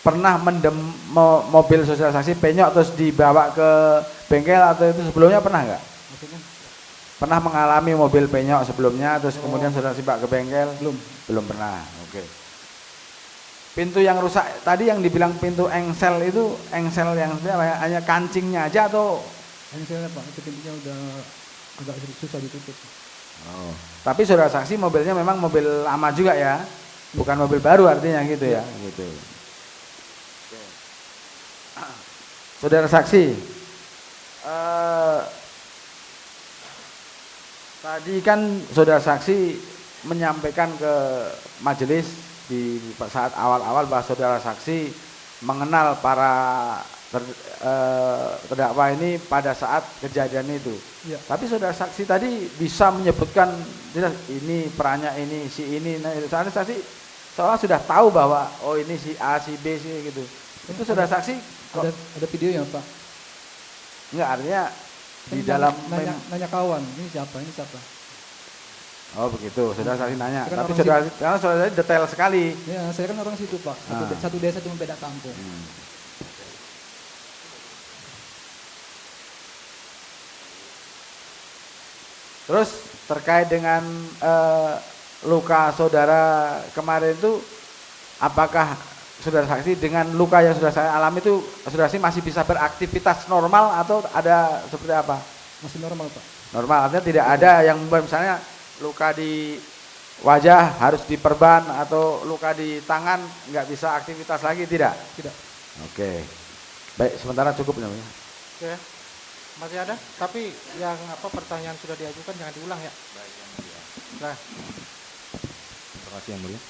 pernah mendem mobil saudara saksi penyok terus dibawa ke bengkel atau itu sebelumnya pernah nggak? Maksudnya? Pernah mengalami mobil penyok sebelumnya terus kemudian saudara saksi bawa ke bengkel? Belum pernah. Oke. Pintu yang rusak tadi yang dibilang pintu engsel itu engsel yang hanya kancingnya aja atau? Engselnya, Pak, itu pintunya udah agak susah ditutup. Oh. Tapi saudara saksi mobilnya memang mobil lama juga ya, bukan mobil baru artinya gitu ya. Gitu. Saudara saksi, tadi kan saudara saksi menyampaikan ke majelis di saat awal-awal bahwa saudara saksi mengenal para terdakwa ini pada saat kejadian itu. Ya. Tapi saudara saksi tadi bisa menyebutkan jelas ini perannya ini si ini. Nah, saudara saksi seolah sudah tahu bahwa oh ini si A si B si gitu. Itu saudara saksi ada videonya, Pak. Enggak, artinya di Kan dalam nanya kawan, ini siapa? Oh begitu, saudara saksi nanya. Kan Tapi orang karena saudara saksi detail sekali. Ya, saya kan orang situ, Pak. Satu desa cuma beda kampung. Terus terkait dengan luka saudara kemarin itu, apakah saudara saksi dengan luka yang sudah saya alami itu saudara saksi masih bisa beraktivitas normal atau ada seperti apa? Masih normal, Pak. Normal, artinya tidak ada yang misalnya luka di wajah harus diperban atau luka di tangan nggak bisa aktivitas lagi, tidak? Tidak. Oke. Baik, sementara cukup namanya. Oke. Masih ada? Tapi yang pertanyaan sudah diajukan jangan diulang ya. Baik, yang mulia. Nah, Terima kasih yang mulia.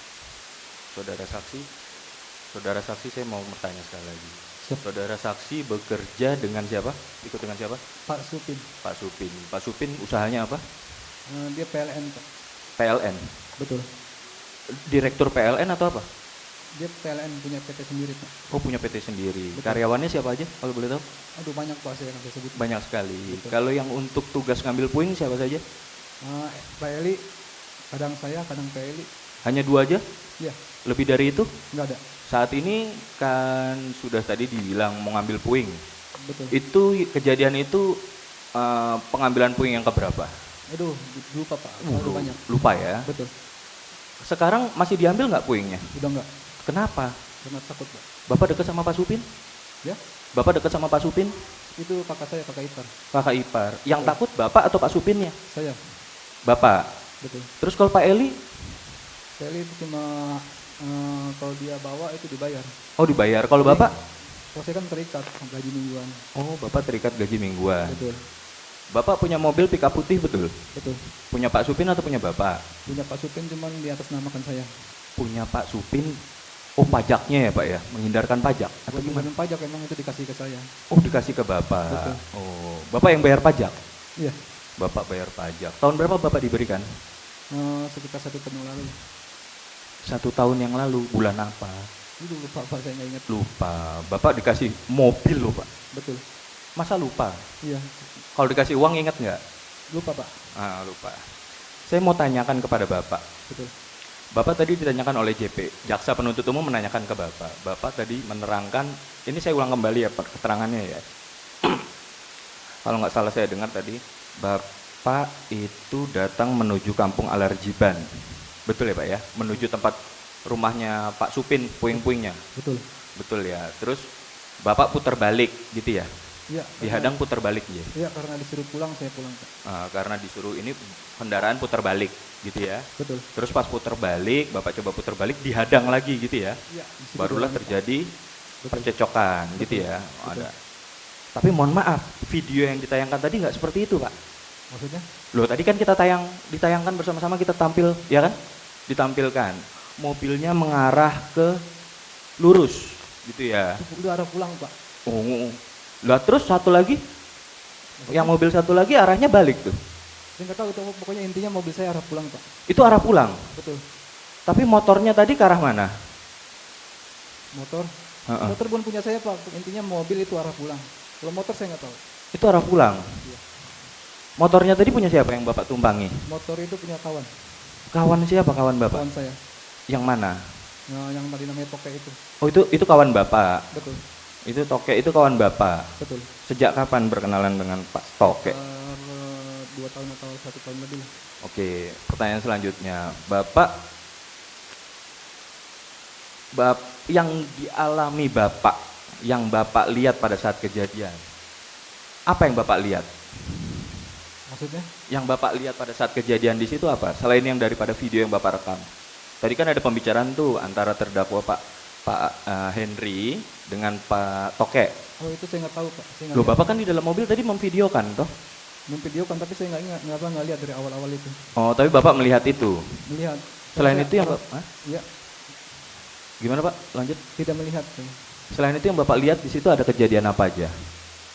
Saudara saksi saya mau bertanya sekali lagi. Saudara saksi bekerja dengan siapa? Ikut dengan siapa? Pak Supin. Pak Supin. Pak Supin usahanya apa? Dia PLN, Pak. PLN. Betul. Direktur PLN atau apa? Dia PLN punya PT sendiri, Pak. Oh, punya PT sendiri. Betul. Karyawannya siapa aja kalau boleh tahu? Aduh, banyak, Pak, saya nggak bisa sebut. Banyak sekali. Betul. Kalau yang untuk tugas ngambil puing siapa saja? Pak Eli, kadang saya, kadang Pak Eli. Hanya 2 aja? Iya, Lebih dari itu? nggak ada. Saat ini kan sudah tadi dibilang mau ngambil puing. Betul. Itu kejadian itu pengambilan puing yang keberapa? Aduh, lupa Pak. Terlalu banyak. Lupa ya. Betul. Sekarang masih diambil nggak puingnya? Udah nggak. Kenapa? Karena takut Pak. Bapak dekat sama Pak Supin? Ya, Bapak dekat sama Pak Supin? itu kakak saya, kakak ipar. Kakak ipar. Yang takut Bapak atau Pak Supinnya? Saya. Bapak. Betul. Terus kalau Pak Eli? Saya itu cuma kalau dia bawa itu dibayar. Oh dibayar. Kalau Bapak? Kalau saya kan terikat gaji mingguan. Oh Bapak terikat gaji mingguan. Betul. Bapak punya mobil pickup putih betul? Betul. Punya Pak Supin atau punya Bapak? Punya Pak Supin cuman di atas namakan saya. Punya Pak Supin. Oh pajaknya ya Pak ya? Menghindarkan pajak? Atau Bukan gimana? pajak, emang itu dikasih ke saya. Oh dikasih ke Bapak? Betul. Oh Bapak yang bayar pajak? Iya. Bapak bayar pajak. Tahun berapa Bapak diberikan? Sekitar 1 tahun yang lalu. 1 tahun yang lalu. Bulan apa? Itu lupa Pak, saya nggak ingat. Lupa. Bapak dikasih mobil loh Pak. Betul. Masa lupa? Iya. Kalau dikasih uang ingat nggak? Lupa Pak. Ah lupa. Saya mau tanyakan kepada Bapak. Betul. Bapak tadi ditanyakan oleh JP, jaksa penuntut umum menanyakan ke Bapak. Bapak tadi menerangkan, ini saya ulang kembali ya Pak, keterangannya ya. Kalau nggak salah saya dengar tadi, Bapak itu datang menuju kampung Alerjiban. Betul ya Pak ya? Menuju tempat rumahnya Pak Supin, puing-puingnya. Betul. Betul ya. Terus Bapak putar balik gitu ya? Iya. Dihadang putar balik ya? Iya, karena disuruh pulang saya pulang Pak. Karena disuruh ini kendaraan putar balik gitu ya? Betul. Terus pas putar balik, Bapak coba putar balik, dihadang lagi gitu ya? Iya. Barulah terjadi percecokan gitu ya? Oh, Betul. ada. Tapi mohon maaf, video yang ditayangkan tadi nggak seperti itu Pak. Maksudnya? Loh tadi kan kita ditayangkan bersama-sama, kita tampil, ya kan? Ditampilkan. Mobilnya mengarah ke lurus gitu ya? Udah arah pulang Pak. Oh, lah terus satu lagi, yang mobil satu lagi arahnya balik tuh. Saya nggak tahu itu, pokoknya intinya mobil saya arah pulang Pak. Itu arah pulang. Betul. Tapi motornya tadi ke arah mana? Motor? Heeh. Motor bukan punya saya Pak, intinya mobil itu arah pulang. Kalau motor saya nggak tahu. Itu arah pulang. Motornya tadi punya siapa yang Bapak tumpangi? Motor itu punya kawan. Kawan siapa kawan Bapak? Kawan saya. Yang mana? Nah, yang tadi namanya Toke itu. Oh itu kawan Bapak. Betul. Itu Toke itu kawan Bapak. Betul. Sejak kapan berkenalan dengan Pak Toke? 2 tahun atau 1 tahun lebih. Oke, pertanyaan selanjutnya. Yang dialami Bapak, yang Bapak lihat pada saat kejadian, apa yang Bapak lihat? Maksudnya? Yang Bapak lihat pada saat kejadian di situ apa? Selain yang daripada video yang Bapak rekam. Tadi kan ada pembicaraan tuh antara terdakwa Pak Henry dengan Pak Toke. Oh itu saya nggak tahu Pak. Saya nggak Loh lihat. Bapak kan di dalam mobil tadi memvideokan toh? Memvideokan tapi saya nggak ingat, nggak lihat dari awal-awal itu. Oh tapi Bapak melihat itu. Melihat. Selain Saya- itu yang Bapak, Iya, gimana Pak? Lanjut. tidak melihat saya. Selain itu yang Bapak lihat di situ ada kejadian apa aja?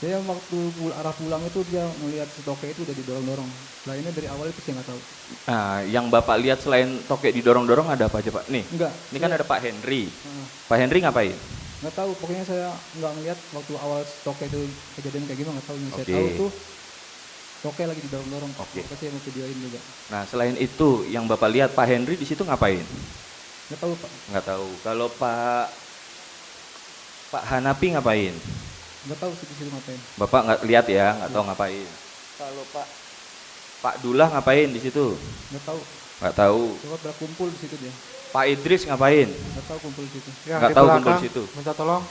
Saya waktu arah pulang itu dia melihat si Toke itu udah didorong-dorong. Lainnya dari awal itu saya nggak tahu. Nah, yang Bapak lihat selain Toke didorong-dorong ada apa aja Pak? Nih, Enggak. ini kan ada Pak Henry. Heeh. Pak Henry ngapain? Nggak tahu, pokoknya saya nggak ngeliat waktu awal si Toke itu kejadian kayak gimana nggak tahu. Yang saya Oke. tahu tuh Toke lagi didorong-dorong. Oke. Maka saya mau videoin juga. Nah, selain itu yang Bapak lihat Pak Henry di situ ngapain? Nggak tahu Pak. Nggak tahu. Kalau Pak Hanapi ngapain? Nggak tahu sih di situ ngapain. Bapak nggak lihat ya, nggak tahu ngapain. Kalau Pak Dullah ngapain di situ? Nggak tahu. Nggak tahu. Coba berkumpul di situ dia. Pak Idris ngapain? Nggak tahu kumpul di situ. Yang Nggak di tahu belakang, kumpul situ. minta tolong.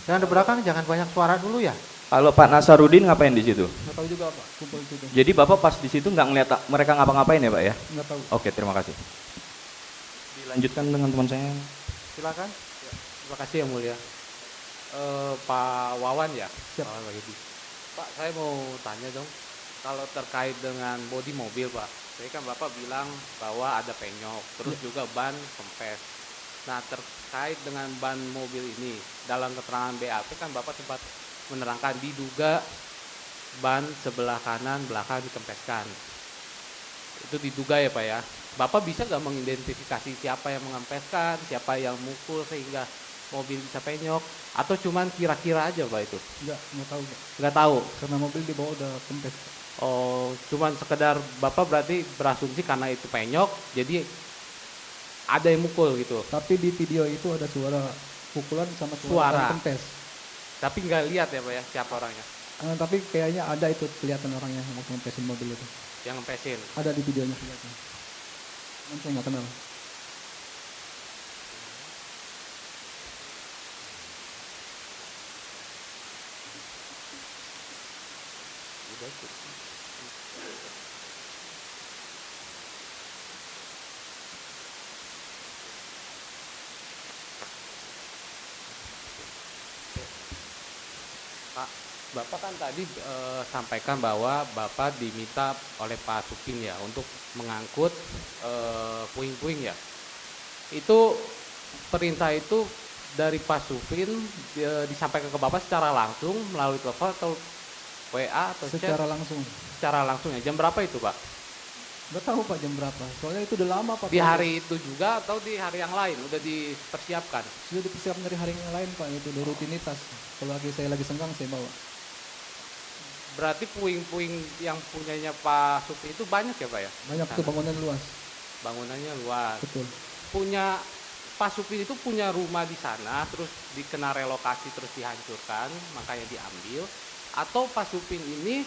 Yang di belakang jangan banyak suara dulu ya. Kalau Pak Nasarudin ngapain di situ? Nggak tahu juga Pak kumpul di situ. Jadi Bapak pas di situ nggak ngeliat mereka ngapa-ngapain ya Pak ya? Nggak tahu. Oke, terima kasih. Dilanjutkan dengan teman saya. Silakan. Terima kasih yang mulia. Pak Wawan ya? Siap. Wawan Wahyudi. Pak, saya mau tanya dong, kalau terkait dengan bodi mobil Pak, tadi kan Bapak bilang bahwa ada penyok, terus juga ban kempes. Nah, terkait dengan ban mobil ini, dalam keterangan BAP kan Bapak sempat menerangkan diduga ban sebelah kanan belakang dikempeskan. Itu diduga ya Pak ya. Bapak bisa nggak mengidentifikasi siapa yang mengempeskan, siapa yang mukul sehingga mobil bisa penyok, atau cuman kira-kira aja Pak itu? Nggak tahu Pak. Nggak tahu. Karena mobil di bawah udah kempes. Oh, cuman sekedar Bapak berarti berasumsi karena itu penyok, jadi ada yang mukul gitu. Tapi di video itu ada suara pukulan sama Suara. kempes. Tapi nggak lihat ya Pak ya siapa orangnya Tapi kayaknya ada itu kelihatan orangnya yang mau ngempesin mobil itu. yang ngempesin. Ada di videonya kelihatan. Cuman saya nggak kenal. Pak, Bapak kan tadi sampaikan bahwa Bapak diminta oleh Pak Supin ya untuk mengangkut puing-puing ya. Itu perintah itu dari Pak Supin disampaikan ke Bapak secara langsung melalui telepon atau WA atau chat? Secara langsung. Secara langsung ya. Jam berapa itu Pak? Nggak tahu Pak jam berapa. Soalnya itu udah lama Pak. Di hari itu juga atau di hari yang lain? Udah dipersiapkan? Sudah dipersiapkan dari hari yang lain Pak. Itu udah rutinitas. Kalau saya lagi senggang saya bawa. Berarti puing-puing yang punyanya Pak Supin itu banyak ya Pak ya? Banyak tuh bangunan luas. Bangunannya luas. Betul. Punya Pak Supin itu punya rumah di sana, terus dikena relokasi terus dihancurkan, makanya diambil. Atau Pak Supin ini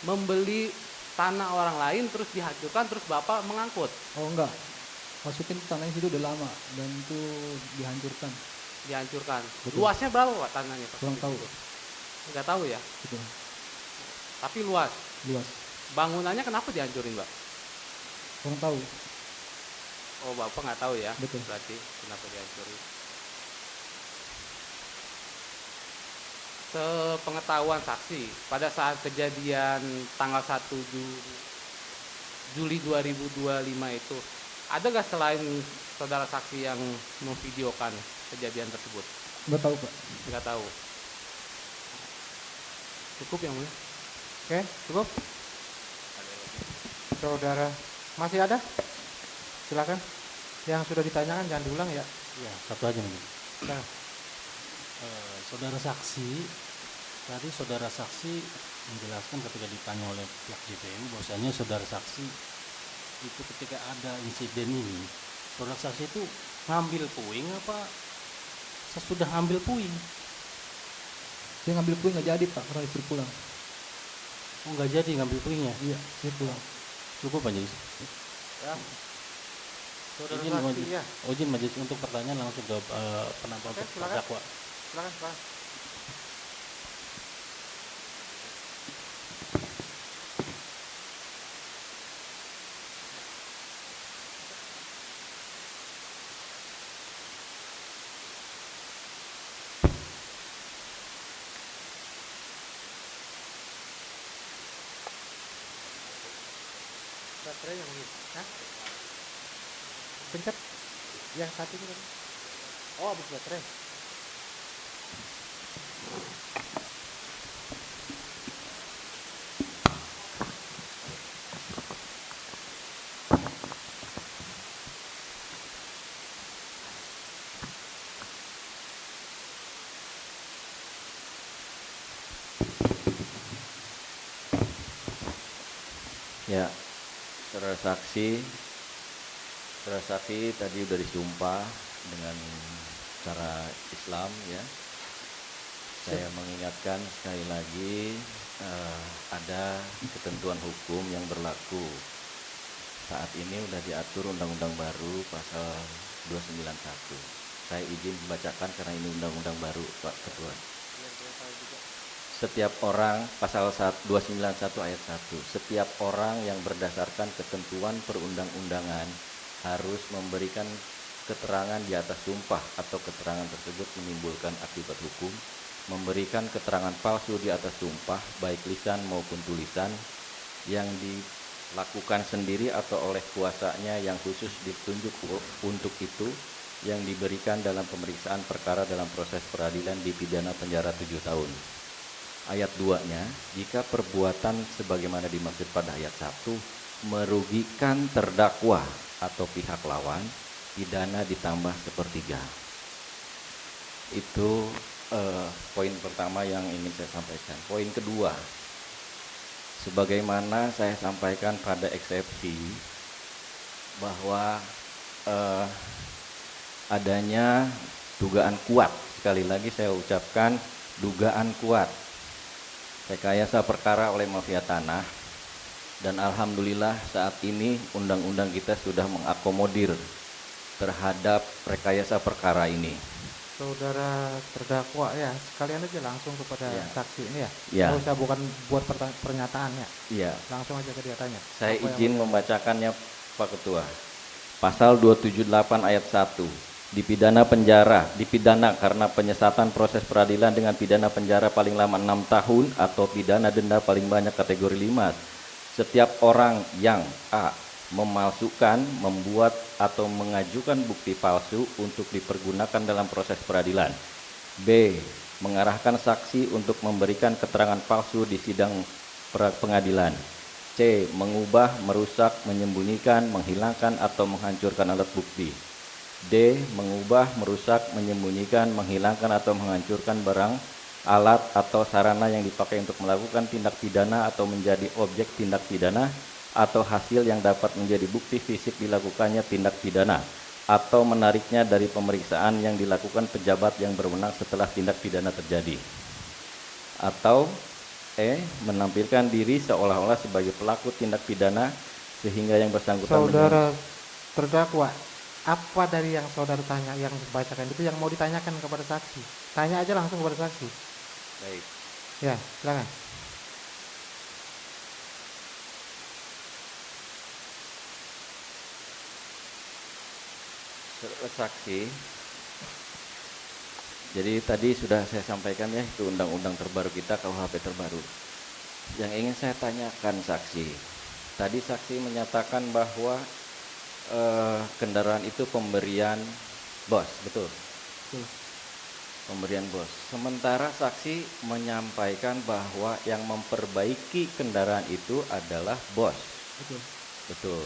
membeli tanah orang lain terus dihancurkan, terus Bapak mengangkut? Oh enggak. Pak Supin tanahnya situ udah lama dan itu dihancurkan. Dihancurkan. Betul. Luasnya berapa Pak tanahnya Pak? Kurang tahu. Enggak tahu ya? Betul. Tapi luas. Luas. Bangunannya kenapa dihancurin Pak? Kurang tahu. Oh Bapak nggak tahu ya? Betul. Berarti kenapa dihancurin? Sepengetahuan saksi, pada saat kejadian tanggal 1 Juli 2025 itu, ada nggak selain saudara saksi yang memvideokan kejadian tersebut? Nggak tahu Pak. Nggak tahu. Cukup yang mulia? Oke, cukup. Saudara, masih ada? Silakan. Yang sudah ditanyakan jangan diulang ya. Ya, satu aja nih. Nah, Saudara saksi, tadi saudara saksi menjelaskan ketika ditanya oleh pihak JPM bahwasanya saudara saksi itu ketika ada insiden ini, saudara saksi itu ngambil puing apa sesudah ngambil puing? Saya ngambil puing nggak jadi Pak, karena disuruh pulang. Oh nggak jadi ngambil puingnya? Iya, saya pulang. Cukup majelis. ya. Saudara Izin saksi majelis, ya. izin majelis untuk pertanyaan langsung ke penampilan Oke, silakan. terdakwa. Silakan, Pak. Baterai yang ini. Hah? Pencet yang satu ini tadi. Oh, habis baterai. Ya, saudara saksi tadi sudah disumpah dengan cara Islam ya. Saya mengingatkan sekali lagi ada ketentuan hukum yang berlaku. Saat ini sudah diatur undang-undang baru pasal 291. Saya izin membacakan karena ini undang-undang baru Pak Ketua. Setiap orang, pasal 291 ayat 1, setiap orang yang berdasarkan ketentuan perundang-undangan harus memberikan keterangan di atas sumpah atau keterangan tersebut menimbulkan akibat hukum, memberikan keterangan palsu di atas sumpah, baik lisan maupun tulisan, yang dilakukan sendiri atau oleh kuasanya yang khusus ditunjuk untuk itu, yang diberikan dalam pemeriksaan perkara dalam proses peradilan dipidana penjara 7 tahun. Ayat 2-nya, jika perbuatan sebagaimana dimaksud pada ayat 1 merugikan terdakwa atau pihak lawan, pidana ditambah sepertiga. Itu poin pertama yang ingin saya sampaikan. Poin kedua, sebagaimana saya sampaikan pada eksepsi bahwa eh, adanya dugaan kuat. Sekali lagi saya ucapkan dugaan kuat rekayasa perkara oleh mafia tanah, dan alhamdulillah saat ini undang-undang kita sudah mengakomodir terhadap rekayasa perkara ini. Saudara terdakwa ya, sekalian aja langsung kepada saksi ini ya. Ya. Nggak usah bukan buat pernyataan ya. Iya. Langsung aja ke dia tanya. Saya Apa yang izin membacakannya Pak Ketua. Pasal 278 ayat 1. Dipidana karena penyesatan proses peradilan dengan pidana penjara paling lama 6 tahun atau pidana denda paling banyak kategori 5. Setiap orang yang A. memalsukan, membuat atau mengajukan bukti palsu untuk dipergunakan dalam proses peradilan. B. mengarahkan saksi untuk memberikan keterangan palsu di sidang pengadilan. C. mengubah, merusak, menyembunyikan, menghilangkan atau menghancurkan alat bukti. D. mengubah, merusak, menyembunyikan, menghilangkan atau menghancurkan barang, alat atau sarana yang dipakai untuk melakukan tindak pidana atau menjadi objek tindak pidana, atau hasil yang dapat menjadi bukti fisik dilakukannya tindak pidana, atau menariknya dari pemeriksaan yang dilakukan pejabat yang berwenang setelah tindak pidana terjadi. Atau E. menampilkan diri seolah-olah sebagai pelaku tindak pidana sehingga yang bersangkutan Saudara terdakwa, apa dari yang saudara tanya, yang dibacakan itu yang mau ditanyakan kepada saksi? Tanya aja langsung kepada saksi. Baik. Ya, silakan. Saksi. Jadi tadi sudah saya sampaikan ya, itu undang-undang terbaru kita, KUHP terbaru. Yang ingin saya tanyakan saksi, tadi saksi menyatakan bahwa kendaraan itu pemberian bos, betul? Betul. Pemberian bos. Sementara saksi menyampaikan bahwa yang memperbaiki kendaraan itu adalah bos. Betul. Betul.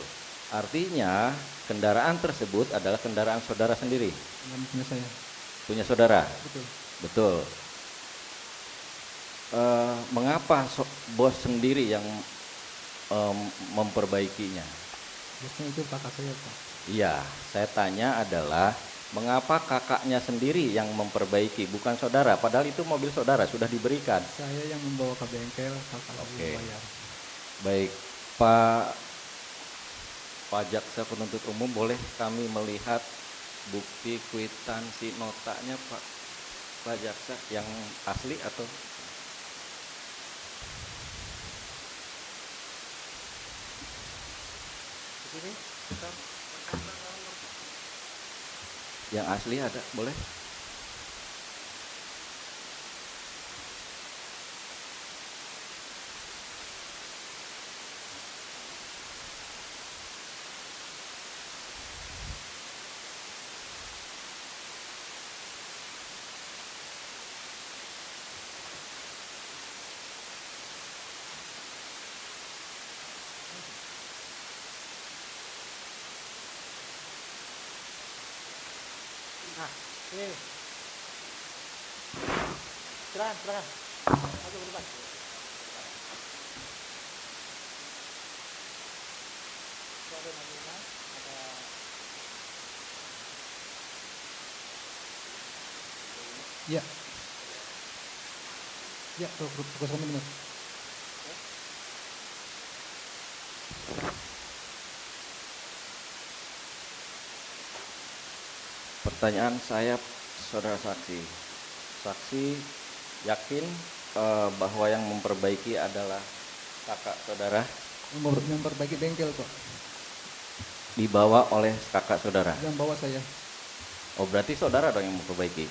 Artinya kendaraan tersebut adalah kendaraan saudara sendiri. Yang punya saya. Punya saudara. Betul. Betul. Mengapa bos sendiri yang memperbaikinya? Bosnya itu kakak saya, Pak. Iya, saya tanya adalah mengapa kakaknya sendiri yang memperbaiki, bukan saudara? Padahal itu mobil saudara sudah diberikan. Saya yang membawa ke bengkel, kakak lagi bayar. Baik, Pak Jaksa Penuntut Umum, boleh kami melihat bukti kwitansi notanya Pak Jaksa yang asli atau? Yang asli ada, boleh? Nah, ini. Silakan. Maju ke depan. Ya. Ya, tugas kami benar. Pertanyaan saya, saudara saksi. Saksi yakin bahwa yang memperbaiki adalah kakak saudara? Memperbaiki bengkel, Pak. Dibawa oleh kakak saudara? Yang bawa saya. Oh, berarti saudara dong yang memperbaiki?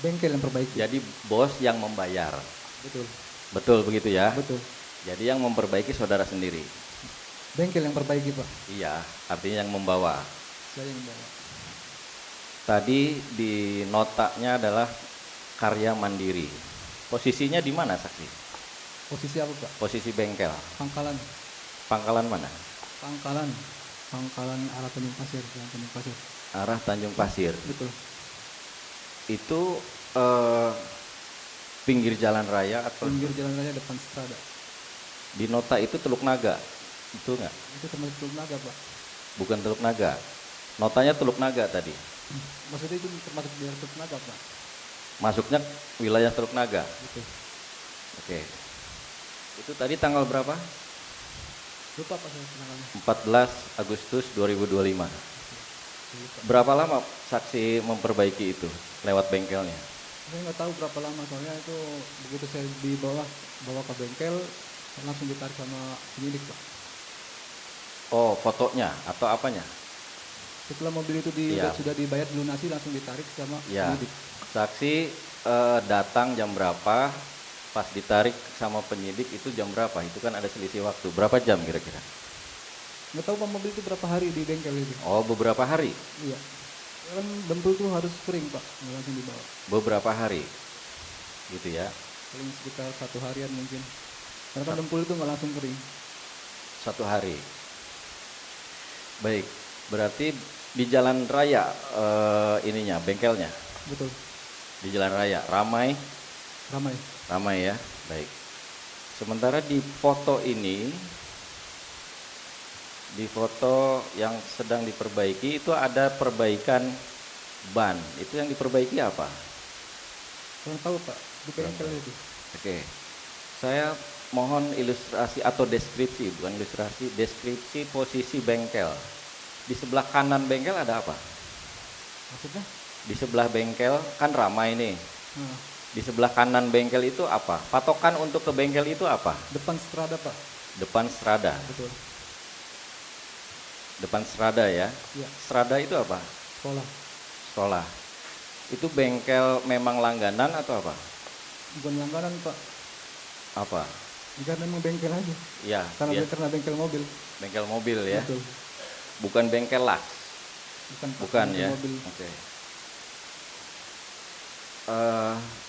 Bengkel yang perbaiki. Jadi bos yang membayar? Betul. Betul begitu ya? Betul. Jadi yang memperbaiki saudara sendiri? Bengkel yang perbaiki, Pak. Iya, artinya yang membawa. Saya yang membawa. Tadi di notanya adalah karya mandiri. Posisinya di mana saksi? Posisi apa, Pak? Posisi bengkel. Pangkalan. Pangkalan mana? Pangkalan arah Tanjung Pasir, Tanjung Pasir. Arah Tanjung Pasir. Betul. Itu pinggir jalan raya atau? Pinggir jalan raya depan Strada. Di nota itu Teluk Naga, itu enggak? Itu termasuk Teluk Naga, Pak. Bukan Teluk Naga. Notanya Teluk Naga tadi. Maksudnya itu termasuk di Teluk Naga, Pak. Masuknya wilayah Teluk Naga. Gitu. Oke. Itu tadi tanggal berapa? Lupa Pak saya tanggalnya. 14 Agustus 2025. Berapa lama saksi memperbaiki itu lewat bengkelnya? Saya nggak tahu berapa lama, soalnya itu begitu saya bawa ke bengkel langsung ditarik sama penyidik, Pak. Oh, fotonya atau apanya? Setelah mobil itu Iya. sudah dibayar lunasi langsung ditarik sama Ya, penyidik. saksi datang jam berapa? Pas ditarik sama penyidik itu jam berapa? Itu kan ada selisih waktu. Berapa jam kira-kira? Nggak tahu Pak mobil itu berapa hari di bengkel itu. Oh, beberapa hari. Iya. Kan dempul tuh harus kering Pak, nggak langsung dibawa. Beberapa hari. Gitu ya. Paling sekitar 1 harian mungkin. Karena kan dempul itu nggak langsung kering. 1 hari. Baik, berarti di jalan raya ininya, bengkelnya. Betul. Di jalan raya, ramai Ramai. ya. Baik. Sementara di foto ini, di foto yang sedang diperbaiki itu ada perbaikan ban. Itu yang diperbaiki apa? Kurang tahu Pak, di bengkel itu. Oke. Saya mohon ilustrasi atau deskripsi, bukan ilustrasi, deskripsi posisi bengkel. Di sebelah kanan bengkel ada apa? Maksudnya? Di sebelah bengkel kan ramai nih. Nah, Di sebelah kanan bengkel itu apa? Patokan untuk ke bengkel itu apa? depan strada Pak. Depan strada. Betul. Depan strada ya. Iya. Strada itu apa? Sekolah. Sekolah. Itu bengkel memang langganan atau apa? Bukan langganan Pak. Apa? Karena memang bengkel aja. Iya. Karena bengkel mobil. Bengkel mobil ya. Betul. Bukan bengkel las. Bukan bengkel ya. mobil. Oke.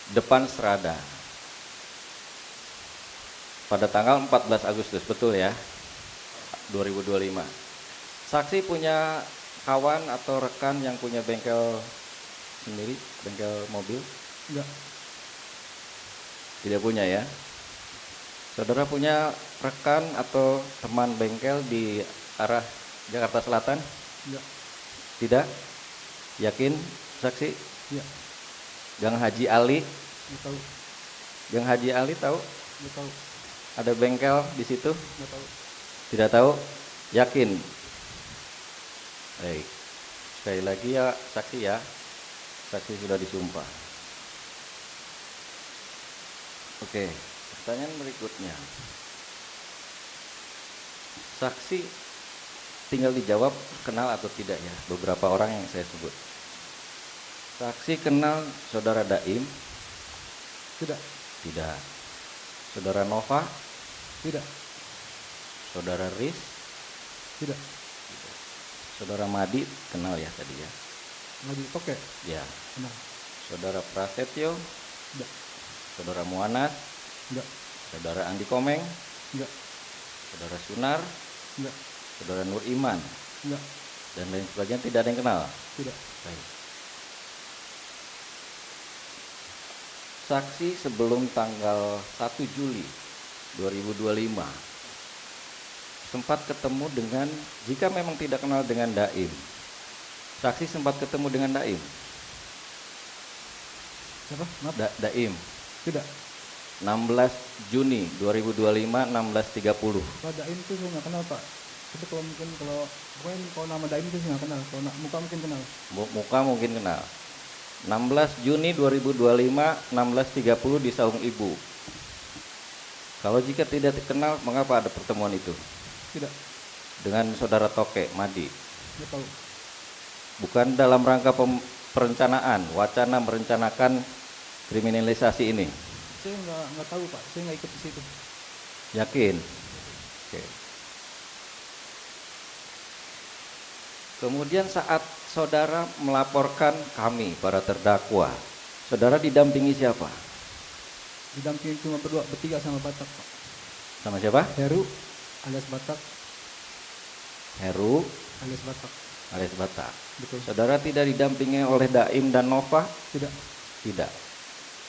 Depan strada. Pada tanggal 14 Agustus, betul ya? 2025. Saksi punya kawan atau rekan yang punya bengkel sendiri, bengkel mobil? Enggak. Tidak punya ya? Saudara punya rekan atau teman bengkel di arah Jakarta Selatan? Enggak. Tidak? Yakin saksi? Iya. Gang Haji Ali? Enggak tahu. Gang Haji Ali tahu? Enggak tahu. Ada bengkel di situ? Enggak tahu. Tidak tahu? Yakin? Baik. Sekali lagi ya saksi ya. Saksi sudah disumpah. Oke, pertanyaan berikutnya. Saksi tinggal dijawab kenal atau tidak ya, beberapa orang yang saya sebut. Saksi kenal saudara Daim? Tidak. Tidak. Saudara Nova? Tidak. Saudara Riz? Tidak. Saudara Madi kenal ya tadi ya? Madi Toke? Ya. Kenal. Saudara Prasetyo? Tidak. Saudara Muanas? Enggak. Saudara Andi Komeng? Enggak. Saudara Sunar? Enggak. Saudara Nur Iman? Enggak. Dan lain sebagainya tidak ada yang kenal? Tidak. Baik. Saksi sebelum tanggal 1 Juli 2025 sempat ketemu dengan, jika memang tidak kenal dengan Daim, saksi sempat ketemu dengan Daim? Siapa? Maaf. Daim. Tidak. 16 Juni 2025 16.30. Kalau Daim itu saya nggak kenal Pak. Tapi kalau mungkin kalau nama Daim itu saya nggak kenal. Kalau muka mungkin kenal. Muka mungkin kenal. 16 Juni 2025 16.30 di Saung Ibu. Kalau jika tidak dikenal, mengapa ada pertemuan itu? Tidak. Dengan saudara Toke, Madi? Nggak tahu. Bukan dalam rangka perencanaan, wacana merencanakan kriminalisasi ini? Saya nggak tahu Pak. Saya nggak ikut di situ. Yakin? Oke. Kemudian saat saudara melaporkan kami, para terdakwa, saudara didampingi siapa? Didampingi cuma bertiga sama Batak Pak. Sama siapa? Heru alias Batak. Heru alias Batak. alias Batak. Betul. Saudara tidak didampingi oleh Daim dan Nova? Tidak. Tidak.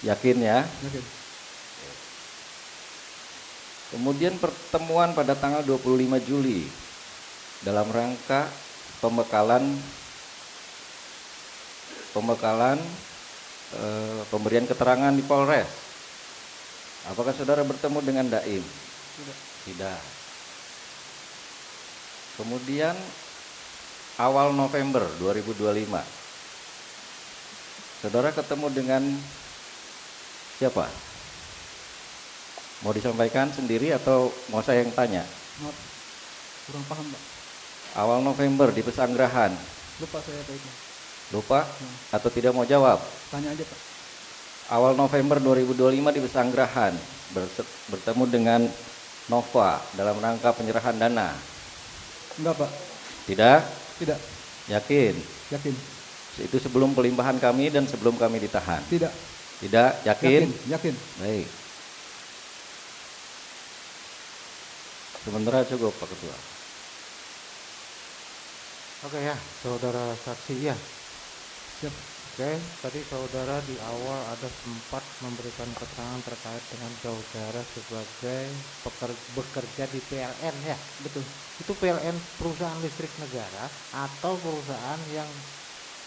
Yakin ya? Yakin. Kemudian pertemuan pada tanggal 25 Juli dalam rangka pembekalan pembekalan pemberian keterangan di Polres. Apakah saudara bertemu dengan Daim? Tidak. Kemudian awal November 2025, saudara ketemu dengan siapa? Mau disampaikan sendiri atau mau saya yang tanya? Maaf, kurang paham Pak. Awal November di Pesanggerahan. Lupa saya Pak itu. Lupa atau tidak mau jawab? Tanya aja Pak. Awal November 2025 di Pesanggerahan bertemu dengan Nova dalam rangka penyerahan dana. Enggak Pak. Tidak? Tidak. Yakin? Yakin. Itu sebelum pelimpahan kami dan sebelum kami ditahan. Tidak. Tidak? Yakin? Yakin. Baik. Sementara cukup Pak Ketua. Oke ya, saudara saksi ya. Siap. Oke, tadi saudara di awal ada sempat memberikan keterangan terkait dengan saudara sebagai bekerja di PLN ya. Betul. Itu PLN perusahaan listrik negara atau perusahaan yang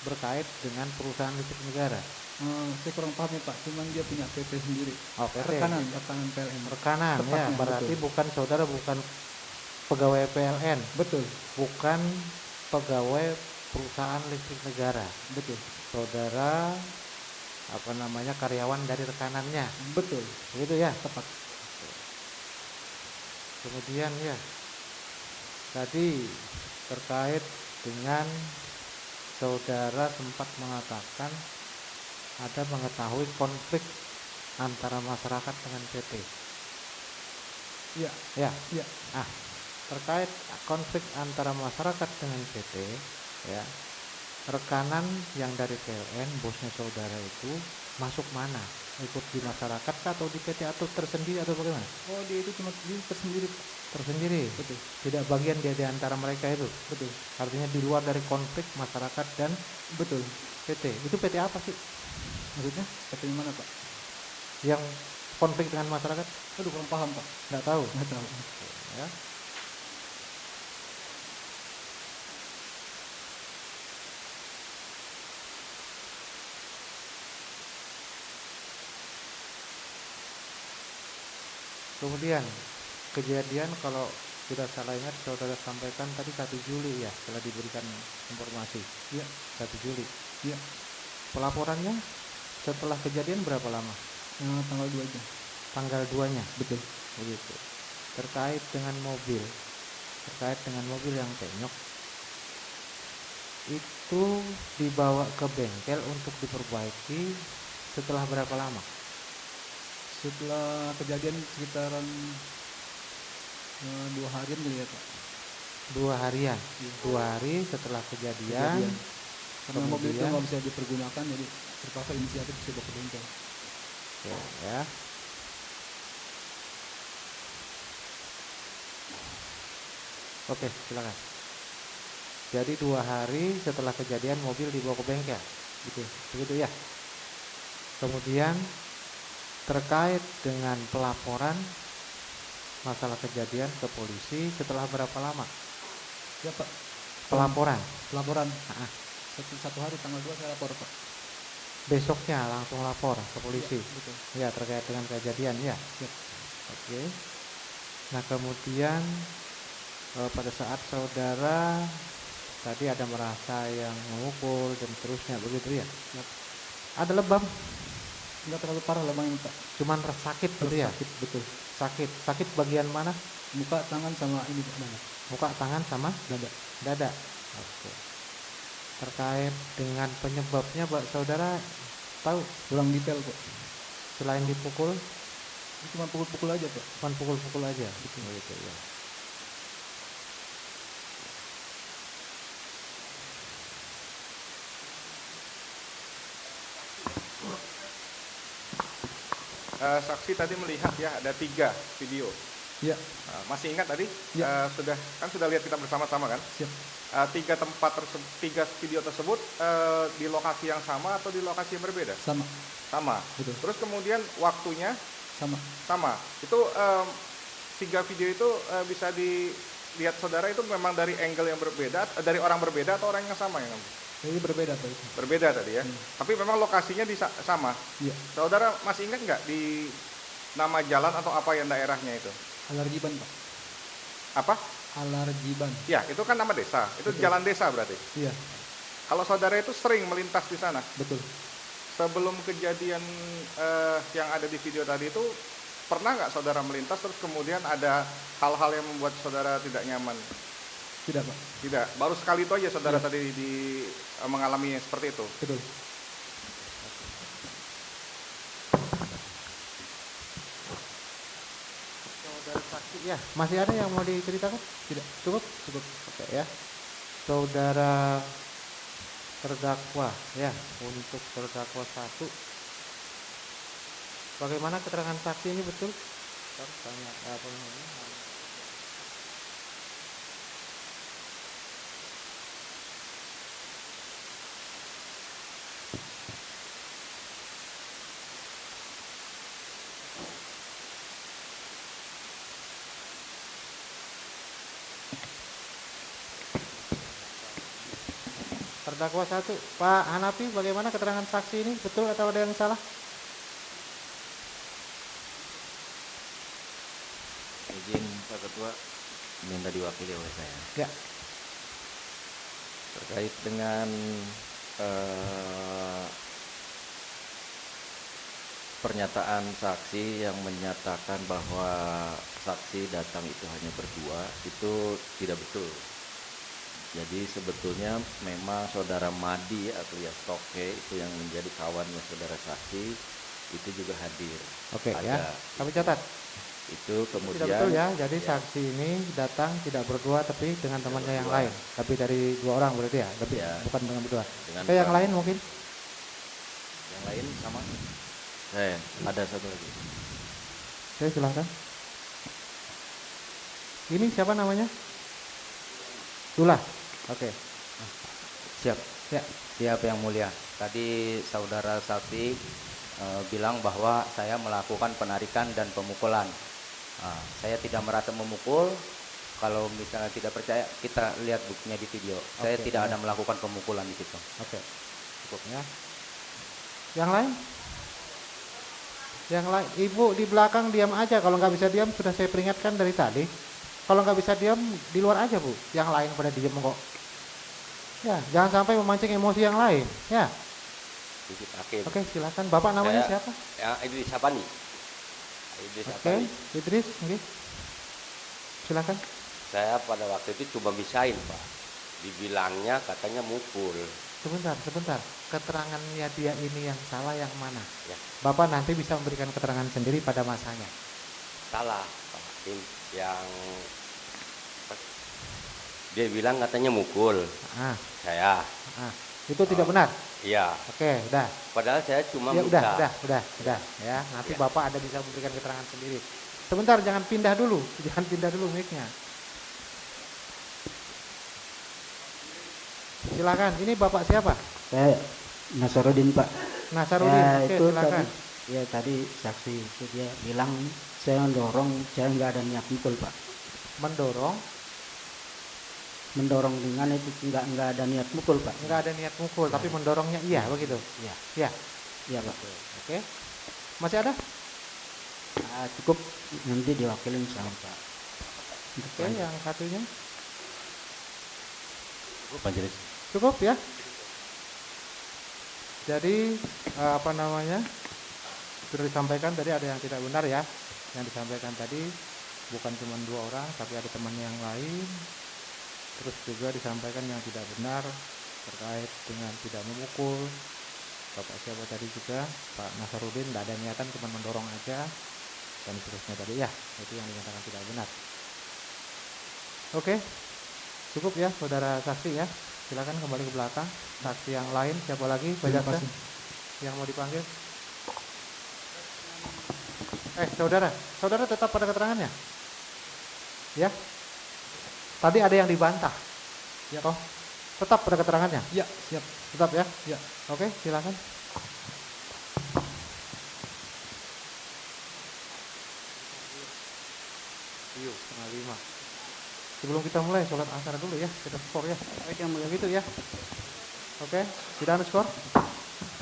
berkait dengan perusahaan listrik negara? Saya kurang paham ya Pak, cuman dia punya PT sendiri. Oh, PT. Rekanan PLN. Rekanan ya, Tepatnya, berarti betul. bukan saudara bukan pegawai PLN. Betul. Bukan pegawai perusahaan listrik negara. Betul. Saudara karyawan dari rekanannya. Betul. Begitu ya? Tepat. Kemudian ya, tadi terkait dengan saudara sempat mengatakan ada mengetahui konflik antara masyarakat dengan PT. Iya. Ya. Iya. Ah, terkait konflik antara masyarakat dengan PT, ya, rekanan yang dari PLN, bosnya saudara itu masuk mana? Ikut di masyarakat atau di PT atau tersendiri atau bagaimana? Oh, dia itu cuma dia tersendiri. Tersendiri. Betul. Tidak bagian dia di antara mereka itu. Betul. Artinya di luar dari konflik masyarakat dan betul PT. Itu PT apa sih? Maksudnya PT yang mana Pak? Yang konflik dengan masyarakat? Aduh, kurang paham Pak. Nggak tahu. Nggak tahu. Ya. Kemudian kejadian kalau tidak salah ingat saudara sampaikan tadi 1 Juli ya setelah diberikan informasi. Iya. 1 Juli. Iya. Pelaporannya setelah kejadian berapa lama? Tanggal 2 aja. Tanggal 2-nya. Betul. Begitu. Terkait dengan mobil yang penyok itu dibawa ke bengkel untuk diperbaiki setelah berapa lama? Setelah kejadian sekitaran 2 harian kali ya Pak. 2 harian. Iya. 2 hari setelah kejadian. Karena mobil itu nggak bisa dipergunakan, jadi terpaksa inisiatif dibawa ke bengkel. Oke, ya. Oke, silakan. Jadi 2 hari setelah kejadian mobil dibawa ke bengkel, gitu, begitu ya. Kemudian terkait dengan pelaporan masalah kejadian ke polisi setelah berapa lama? Ya Pak. Pelaporan. Satu hari tanggal 2 saya lapor Pak. Besoknya langsung lapor ke polisi. Ya, betul. Ya, terkait dengan kejadian ya. Ya. Oke. Nah, kemudian pada saat saudara tadi ada merasa yang memukul dan seterusnya begitu ya. Ya. Ada lebam? Enggak terlalu parah lebamnya Pak. Cuman sakit gitu ya? Sakit, betul. Sakit bagian mana? Muka, tangan sama ini Pak, dada. Muka, tangan sama dada. Dada. Oke. Terkait dengan penyebabnya Pak saudara tahu? Kurang detail Pak. Selain dipukul? Cuma pukul-pukul aja Pak. Cuma pukul-pukul aja. Begitu ya. Saksi tadi melihat ya ada 3 video. Ya. Masih ingat tadi? Ya. Sudah lihat kita bersama-sama kan? Siap. 3 video tersebut di lokasi yang sama atau di lokasi yang berbeda? Sama. Sama. Betul. Terus kemudian waktunya? Sama. Sama. Itu 3 video itu bisa dilihat saudara itu memang dari angle yang berbeda, dari orang berbeda atau orang yang sama yang Jadi berbeda Pak itu. Berbeda tadi ya. Tapi memang lokasinya sama. Iya. Saudara masih ingat nggak di nama jalan atau apa yang daerahnya itu? Alarjiban Pak. Apa? Alarjiban. Ya, itu kan nama desa. Itu Betul. jalan desa berarti. Iya, Kalau saudara itu sering melintas di sana. betul. Sebelum kejadian yang ada di video tadi itu, pernah nggak saudara melintas terus kemudian ada hal-hal yang membuat saudara tidak nyaman? Tidak Pak. Tidak. Baru sekali itu aja saudara Iya. tadi mengalami seperti itu. Betul. Saudara saksi ya, masih ada yang mau diceritakan? Tidak, cukup, cukup. Oke ya. Saudara terdakwa ya, untuk terdakwa 1. Bagaimana keterangan saksi ini betul? Tanya apa namanya? Terdakwa 1, Pak Hanafi, bagaimana keterangan saksi ini? Betul atau ada yang salah? Izin Pak Ketua, minta diwakili oleh saya. Ya. Terkait dengan pernyataan saksi yang menyatakan bahwa saksi datang itu hanya berdua, itu tidak betul. Jadi sebetulnya memang saudara Madi alias Toke itu yang menjadi kawannya saudara saksi itu juga hadir. Oke Ada. ya, kami catat. Itu Tidak kemudian betul ya, jadi saksi ini datang tidak berdua tapi dengan temannya yang berdua. lain. Tapi dari 2 orang berarti ya, tapi Ya. bukan dengan berdua. Dengan Oke, yang Pak- lain mungkin? yang lain sama. Ada satu lagi. Oke, silahkan. Ini siapa namanya? Dula. Oke. Siap. Ya. Siap yang mulia. Tadi saudara saksi bilang bahwa saya melakukan penarikan dan pemukulan. Saya tidak merasa memukul. Kalau misalnya tidak percaya, kita lihat buktinya di video. Saya Oke, tidak ya. ada melakukan pemukulan di situ. Oke. Cukup ya. Yang lain? Yang lain, Ibu di belakang diam aja. Kalau nggak bisa diam sudah saya peringatkan dari tadi. Kalau nggak bisa diam di luar aja Bu. Yang lain pada diam kok. Ya, jangan sampai memancing emosi yang lain. Ya. Oke, silakan. Bapak namanya siapa? Ya, Idris Sapani. Idris Oke, Sapani. Idris, oke. Silakan. Saya pada waktu itu coba misain, Pak. Dibilangnya katanya mukul. Sebentar. Keterangannya dia ini yang salah yang mana? Ya. Bapak nanti bisa memberikan keterangan sendiri pada masanya. Salah, Pak Hakim. Yang dia bilang katanya mukul. Saya. Itu tidak benar. Iya. Oke, udah. Padahal saya cuma Ya minta. udah ya. Nanti Bapak ada bisa memberikan keterangan sendiri. Sebentar, jangan pindah dulu mic-nya. Silakan. Ini Bapak siapa? Saya Nasarudin Pak. Nasarudin. Ya, Oke, itu silakan. tadi saksi itu dia bilang saya mendorong, saya nggak ada niat mukul Pak. Mendorong dengan itu nggak ada niat mukul Pak. Nggak ada niat mukul, tapi mendorongnya iya begitu. Iya. Iya. Iya Pak. Oke. Masih ada? Cukup nanti diwakilin sama Pak. Oke, yang satunya. Cukup ya. Jadi apa namanya? Sudah disampaikan tadi ada yang tidak benar ya. Yang disampaikan tadi bukan cuma 2 orang, tapi ada teman yang lain. Terus juga disampaikan yang tidak benar terkait dengan tidak memukul. Bapak siapa tadi juga, Pak Nasarudin, tidak ada niatan, cuma mendorong aja dan seterusnya tadi ya. Itu yang dinyatakan tidak benar. Oke, cukup ya saudara saksi ya. Silakan kembali ke belakang. Saksi yang lain siapa lagi? Pak Terima Jaksa kasih. yang mau dipanggil. Saudara tetap pada keterangannya? Ya. Tadi ada yang dibantah. Ya toh? Tetap pada keterangannya? Ya, siap. Tetap ya? Ya. Oke, silakan. Yuk, 4:30. Sebelum kita mulai sholat asar dulu ya, kita skor ya. Baik yang begitu ya. Oke, sidang skor.